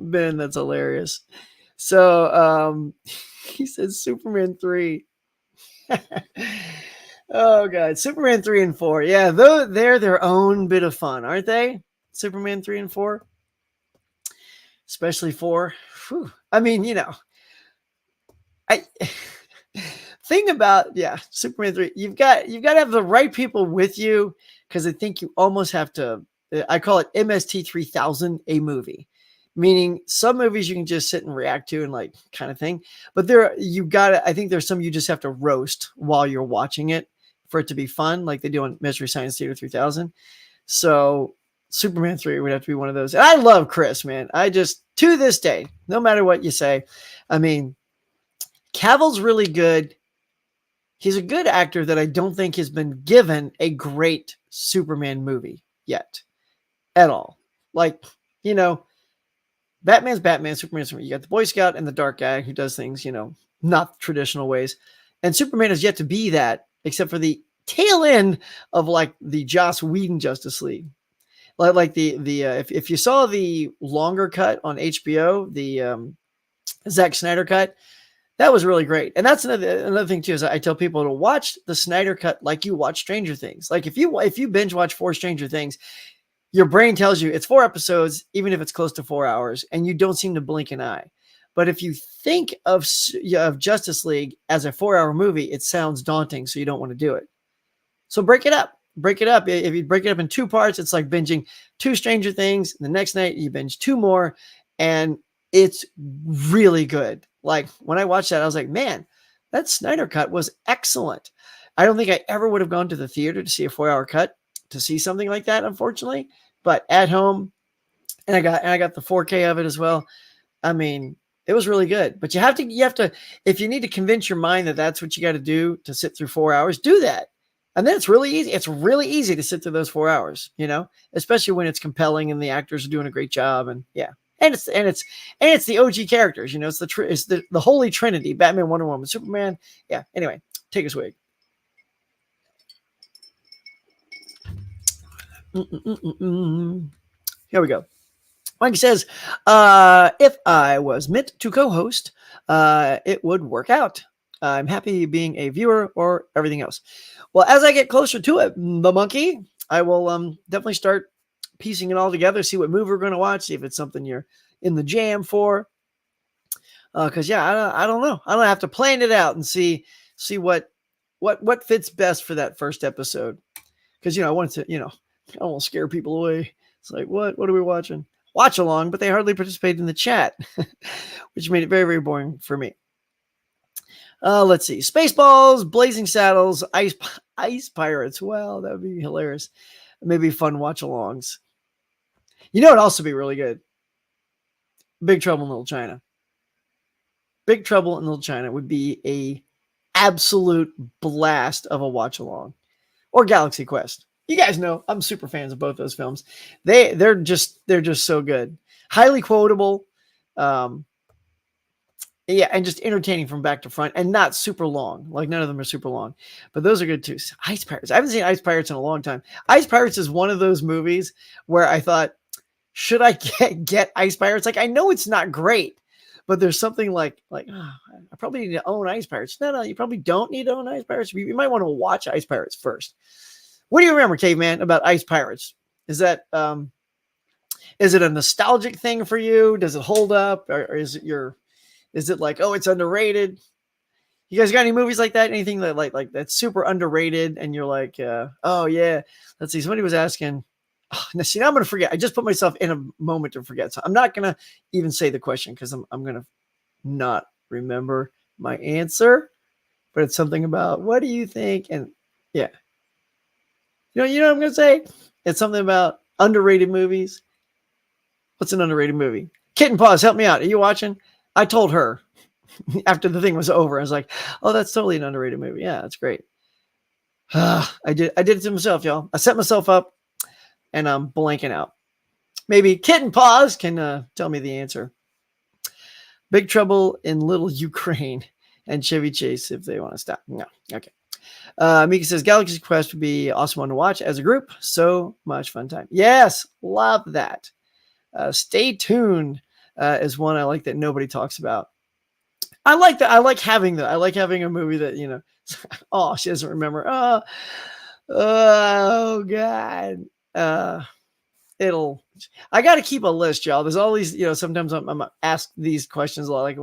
Ben, that's hilarious. So he says Superman 3. Oh god, Superman 3 and 4. Yeah, they're their own bit of fun, aren't they? Superman 3 and 4. Especially 4. Whew. I mean, I thing about Superman 3, you've got to have the right people with you, because I think you almost have to, I call it MST 3000 a movie. Meaning some movies you can just sit and react to and like kind of thing. But I think there's some you just have to roast while you're watching it for it to be fun, like they do on Mystery Science Theater 3000. So Superman 3 would have to be one of those. And I love Chris, man. I just, to this day, no matter what you say, I mean, Cavill's really good. He's a good actor that I don't think has been given a great Superman movie yet at all. Like, Batman's Batman, Superman's Superman. You got the Boy Scout and the dark guy who does things, not traditional ways. And Superman has yet to be that, except for the tail end of like the Joss Whedon Justice League. Like if you saw the longer cut on HBO, the Zack Snyder cut, that was really great. And that's another thing too, is I tell people to watch the Snyder cut like you watch Stranger Things. Like if you binge watch 4 Stranger Things, your brain tells you it's 4 episodes, even if it's close to 4 hours, and you don't seem to blink an eye. But if you think of Justice League as a 4-hour movie, it sounds daunting, so you don't want to do it. So break it up. Break it up. If you break it up in 2 parts, it's like binging 2 Stranger Things. The next night you binge 2 more, and it's really good. Like when I watched that, I was like, man, that Snyder cut was excellent. I don't think I ever would have gone to the theater to see a 4-hour cut to see something like that, unfortunately. But at home, and I got the 4K of it as well. I mean, it was really good. But you have to, if you need to convince your mind that that's what you got to do to sit through 4 hours, do that. And then it's really easy. It's really easy to sit through those 4 hours, especially when it's compelling and the actors are doing a great job. And yeah, and it's the OG characters. It's the Holy Trinity: Batman, Wonder Woman, Superman. Yeah. Anyway, take a swig. Here we go. Mike says, if I was meant to co-host, it would work out. I'm happy being a viewer or everything else. Well, as I get closer to it, the monkey, I will definitely start piecing it all together, see what movie we're going to watch, see if it's something you're in the jam for. Because I don't know. I don't have to plan it out and see what fits best for that first episode. Because I want to, I don't want to scare people away. It's like, what are we watching? Watch along, but they hardly participate in the chat, which made it very, very boring for me. Let's see. Spaceballs, Blazing Saddles, Ice Pirates. Well, that would be hilarious. Maybe fun watch-alongs. It'd also be really good. Big Trouble in Little China. Big Trouble in Little China would be a absolute blast of a watch-along. Or Galaxy Quest. You guys know I'm super fans of both those films. They're just so good. Highly quotable. Yeah, and just entertaining from back to front and not super long. Like none of them are super long. But those are good too. Ice Pirates. I haven't seen Ice Pirates in a long time. Ice Pirates is one of those movies where I thought, should I get Ice Pirates? Like I know it's not great, but there's something like I probably need to own Ice Pirates. No, you probably don't need to own Ice Pirates. You might want to watch Ice Pirates first. What do you remember, Caveman, about Ice Pirates? Is that is it a nostalgic thing for you? Does it hold up, or is it like, oh, it's underrated? You guys got any movies like that? Anything that like that's super underrated, and you're like, oh yeah. Let's see. Somebody was asking. Oh, now I'm gonna forget. I just put myself in a moment to forget, so I'm not gonna even say the question because I'm gonna not remember my answer. But it's something about what do you think? And yeah. You know what I'm going to say? It's something about underrated movies. What's an underrated movie? Kitten Paws, help me out. Are you watching? I told her after the thing was over. I was like, oh, that's totally an underrated movie. Yeah, that's great. I did it to myself, y'all. I set myself up and I'm blanking out. Maybe Kitten Paws can tell me the answer. Big Trouble in Little Ukraine and Chevy Chase if they want to stop. No. Okay. Mika says Galaxy Quest would be awesome one to watch as a group. So much fun time. Yes, love that. Stay tuned is one I like that nobody talks about. I like that. I like having a movie that oh, she doesn't remember. Oh God. I got to keep a list, y'all. There's all these. Sometimes I'm asked these questions a lot.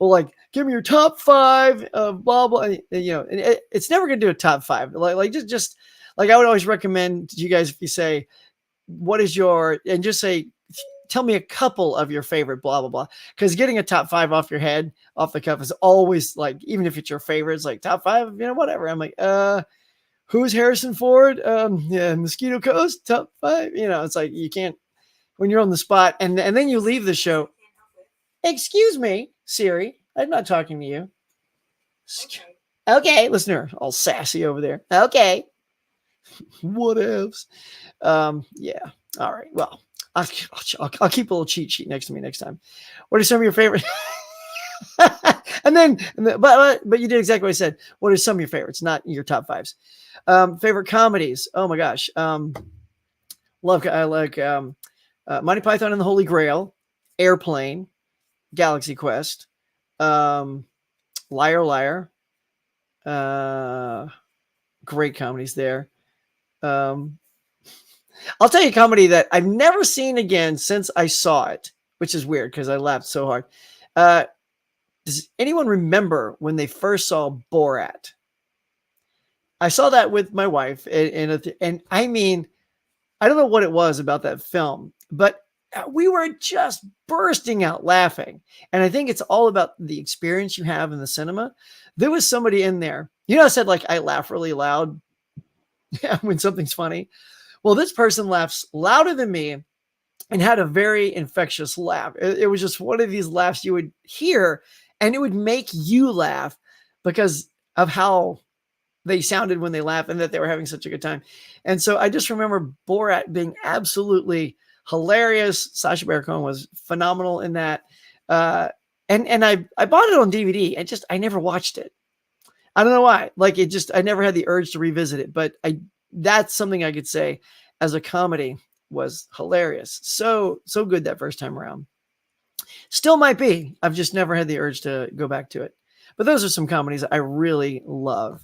Like, give me your top 5 of blah blah. And it's never gonna do a top 5. Like just like I would always recommend to you guys if you say, what is your, and just say, tell me a couple of your favorite blah blah blah. Because getting a top 5 off your head, off the cuff, is always like, even if it's your favorite, it's like top 5, whatever. I'm like, who's Harrison Ford? Yeah, Mosquito Coast, top 5. It's like you can't when you're on the spot, and then you leave the show. Excuse me, Siri. I'm not talking to you. Okay, listener, all sassy over there. Okay, what else? Yeah. All right. Well, I'll keep a little cheat sheet next to me next time. What are some of your favorite? But you did exactly what I said. What are some of your favorites? Not your top 5s. Favorite comedies. Oh my gosh. I like Monty Python and the Holy Grail, Airplane, Galaxy Quest, Liar Liar. Great comedies there. I'll tell you a comedy that I've never seen again since I saw it, which is weird because I laughed so hard. Does anyone remember when they first saw Borat? I saw that with my wife, and I mean, I don't know what it was about that film, but we were just bursting out laughing. And I think it's all about the experience you have in the cinema. There was somebody in there, I said like I laugh really loud when something's funny. Well, this person laughs louder than me and had a very infectious laugh. It was just one of these laughs you would hear, and it would make you laugh because of how they sounded when they laughed and that they were having such a good time. And so I just remember Borat being absolutely hilarious. Sacha Baron Cohen was phenomenal in that. And I bought it on DVD and I never watched it. I don't know why. Like I never had the urge to revisit it, but that's something I could say as a comedy was hilarious. So good that first time around. Still might be. I've just never had the urge to go back to it. But those are some comedies I really love.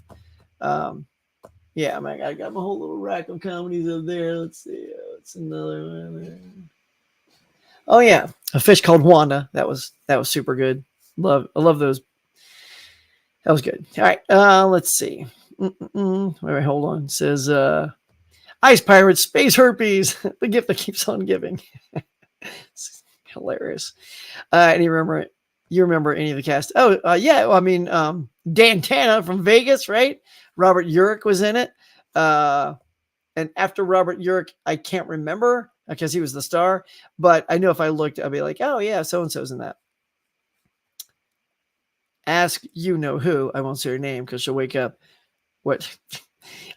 Yeah, I got my whole little rack of comedies up there. Let's see. What's another one there? Oh yeah, A Fish Called Wanda. That was super good. I love those. That was good. All right. Let's see. Wait, hold on. It says Ice Pirates, Space Herpes, the gift that keeps on giving. It's hilarious. And you remember any of the cast? Oh, yeah. Well, I mean, Dan Tana from Vegas, right? Robert Urich was in it. And after Robert Urich, I can't remember because he was the star, but I know if I looked, I'd be like, oh yeah, so-and-so's in that. Ask you know who. I won't say her name because she'll wake up. What?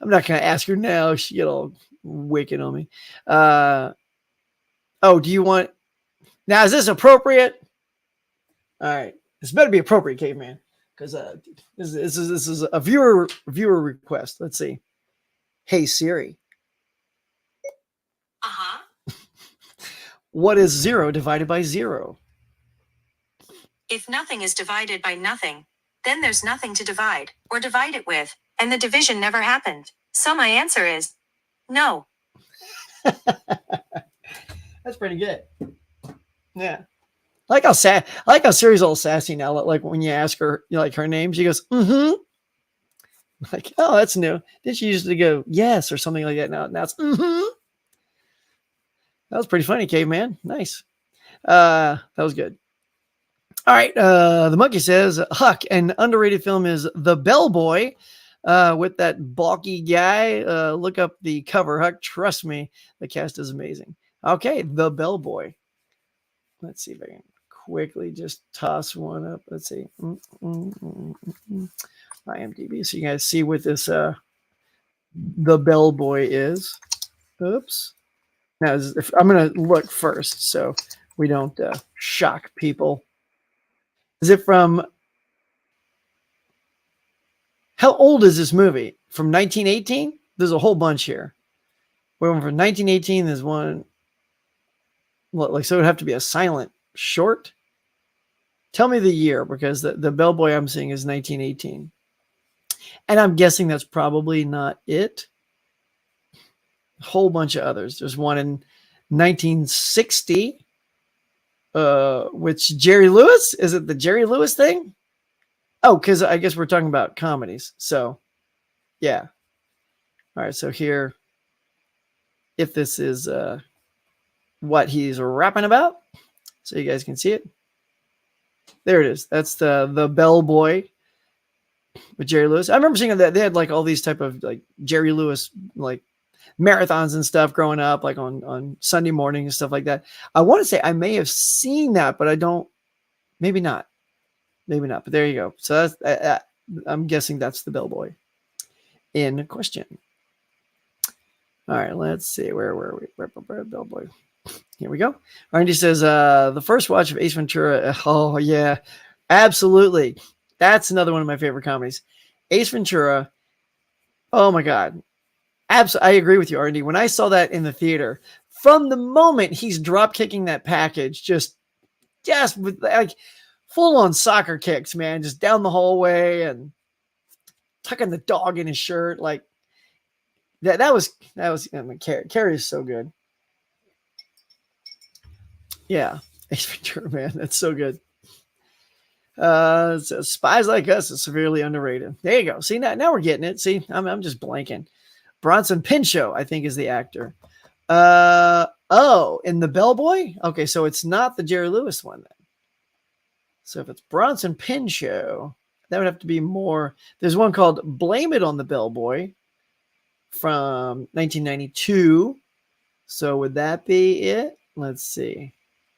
I'm not going to ask her now. She get all wicked on me. Oh, do you want... Now, is this appropriate? All right. This better be appropriate, caveman. Because this is a viewer request. Let's see. Hey, Siri. Uh-huh. What is 0 divided by 0? If nothing is divided by nothing, then there's nothing to divide or divide it with, and the division never happened. So my answer is no. That's pretty good. Yeah. I like how Siri's all sassy now. Like when you ask her, like her name, she goes, mm-hmm. Like, oh, that's new. Did she used to go yes or something like that? Now it's mm-hmm. That was pretty funny, caveman. Nice. That was good. All right. The monkey says Huck, an underrated film is The Bellboy with that bulky guy. Look up the cover, Huck. Trust me, the cast is amazing. Okay, The Bellboy. Let's see if I can quickly just toss one up. Let's see. IMDb. So you guys see what this The Bellboy is. Oops. Now, I'm going to look first so we don't shock people. Is it from... How old is this movie? From 1918? There's a whole bunch here. Well, from 1918, there's one... Well, like, so it would have to be a silent short? Tell me the year, because the Bellboy I'm seeing is 1918. And I'm guessing that's probably not it. A whole bunch of others. There's one in 1960, which Jerry Lewis? Is it the Jerry Lewis thing? Oh, because I guess we're talking about comedies. So, yeah. All right, so here, if this is what he's rapping about, so you guys can see it. There it is. That's the Bellboy with Jerry Lewis. I remember seeing that they had like all these type of like Jerry Lewis like marathons and stuff growing up, like on Sunday morning and stuff like that. I want to say I may have seen that, but I don't. Maybe not. But there you go. So that's I'm guessing that's the Bellboy in question. All right, let's see. Where were we? Bellboy. Here we go. Randy says the first watch of Ace Ventura. Oh yeah, absolutely. That's another one of my favorite comedies. Ace Ventura. Oh my God. I agree with you, Randy. When I saw that in the theater, from the moment he's drop kicking that package, just with like full on soccer kicks, man, just down the hallway and tucking the dog in his shirt, like that was. I mean, Carrie is so good. Yeah, Ace Ventura, man, that's so good. So Spies Like Us is severely underrated. There you go. See, now we're getting it. See, I'm just blanking. Bronson Pinchot, I think, is the actor. In The Bellboy? Okay, so it's not the Jerry Lewis one then. So if it's Bronson Pinchot, that would have to be more. There's one called Blame It on the Bellboy from 1992. So would that be it? Let's see.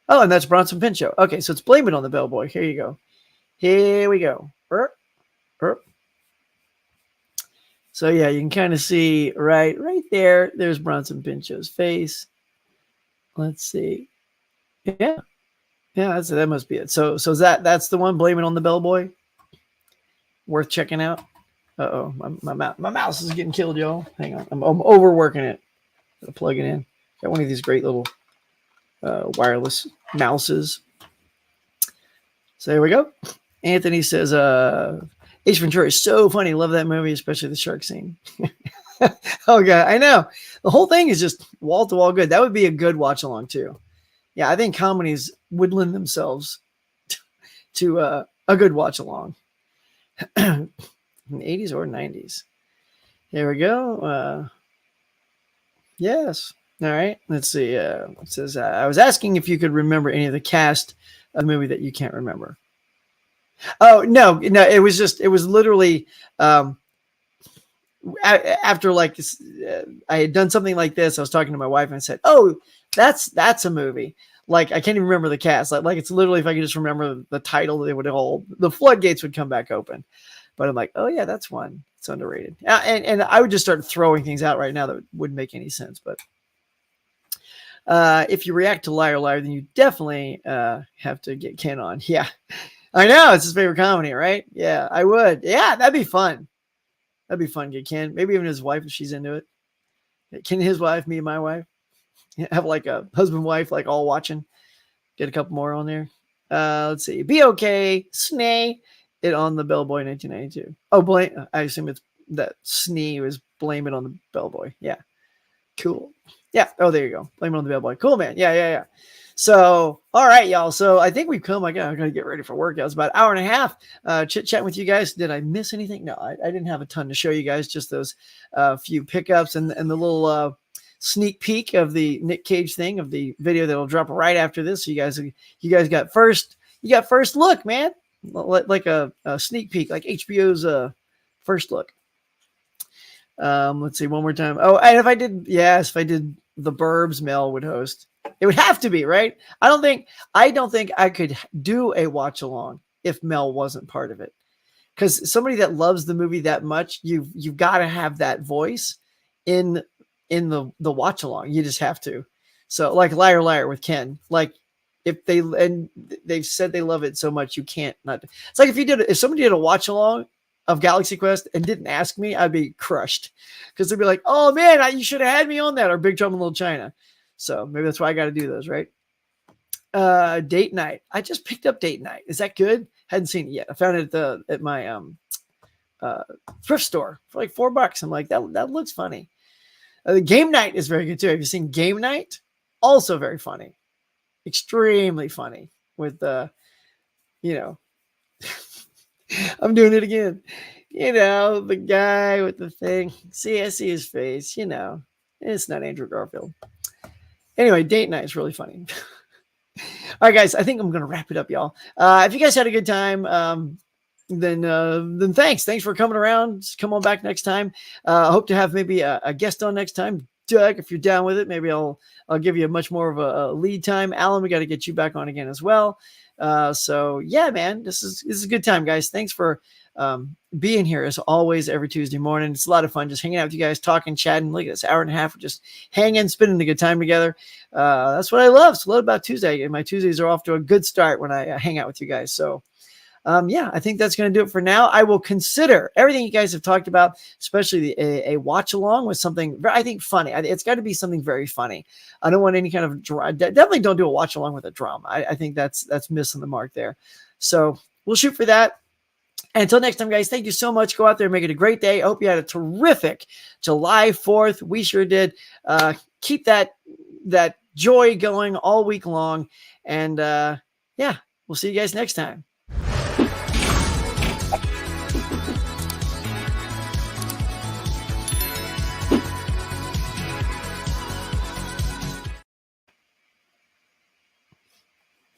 Oh, and that's Bronson Pinchot. Okay, so it's Blame It on the Bellboy. Here you go. Here we go. So yeah, you can kind of see right there. There's Bronson Pinchot's face. Let's see. Yeah, that must be it. So that's the one. Blame It on the Bellboy. Worth checking out. Uh-oh, my mouse is getting killed, y'all. Hang on, I'm overworking it. Gotta plug it in. Got one of these great little wireless mouses. So there we go. Anthony says, Ace Ventura is so funny. Love that movie, especially the shark scene. Oh, God, I know. The whole thing is just wall-to-wall good. That would be a good watch-along, too. Yeah, I think comedies would lend themselves to a good watch-along. In the 80s or 90s. There we go. Yes. All right. Let's see. It says, I was asking if you could remember any of the cast of the movie that you can't remember. Oh, no. It was literally after like I had done something like this. I was talking to my wife and I said, oh, that's a movie. Like, I can't even remember the cast. Like it's literally, if I could just remember the title, the floodgates would come back open. But I'm like, oh yeah, that's one. It's underrated. And I would just start throwing things out right now that wouldn't make any sense. But if you react to Liar Liar, then you definitely have to get Ken on. Yeah, I know. It's his favorite comedy, right? Yeah, I would. Yeah, that'd be fun. That'd be fun. Get Ken. Maybe even his wife if she's into it. Ken, his wife, me and my wife. Have like a husband-wife, like all watching. Get a couple more on there. Let's see. Be okay. Snay it on the Bellboy 1992. Oh, I assume it's that Snee was Blame It on the Bellboy. Yeah. Cool. Yeah. Oh, there you go. Blame It on the Bellboy. Cool, man. Yeah. So, all right, y'all. So I think we've come. I got to get ready for work. It was about an hour and a half chit-chatting with you guys. Did I miss anything? No, I didn't have a ton to show you guys. Just those few pickups and the little sneak peek of the Nick Cage thing of the video that'll drop right after this. So you guys got first look, man, like a sneak peek, like HBO's first look. Let's see one more time. Oh, and if I did the Burbs, Mel would host. It would have to be, right? I don't think I could do a watch along if Mel wasn't part of it. Because somebody that loves the movie that much, you've got to have that voice in the watch along. You just have to. So like Liar Liar with Ken, like they've said they love it so much you can't not. It's like if somebody did a watch along of Galaxy Quest and didn't ask me, I'd be crushed because they'd be like, "Oh man, you should have had me on that," or Big Trouble in Little China. So maybe that's why I got to do those, right? Date night. I just picked up Date Night. Is that good? Hadn't seen it yet. I found it at my thrift store for like $4. I'm like, that looks funny. The Game Night is very good too. Have you seen Game Night? Also very funny, extremely funny. With I'm doing it again. The guy with the thing. I see his face. It's not Andrew Garfield. Anyway, Date Night is really funny. All right, guys, I think I'm going to wrap it up, y'all. If you guys had a good time, then thanks. Thanks for coming around. Just come on back next time. I hope to have maybe a guest on next time. Doug, if you're down with it, maybe I'll give you much more of a lead time. Alan, we got to get you back on again as well. So yeah, man, this is a good time, guys. Thanks for being here as always every Tuesday morning. It's a lot of fun just hanging out with you guys, talking, chatting. Look at this hour and a half of just hanging, spending a good time together. That's what I love. It's a lot about Tuesday. And my Tuesdays are off to a good start when I hang out with you guys. So I think that's going to do it for now. I will consider everything you guys have talked about, especially a watch along with something, I think, funny. It's got to be something very funny. I don't want any kind of definitely don't do a watch along with a drama. I think that's missing the mark there. So we'll shoot for that. And until next time, guys, thank you so much. Go out there and make it a great day. I hope you had a terrific July 4th. We sure did. Keep that joy going all week long. And we'll see you guys next time.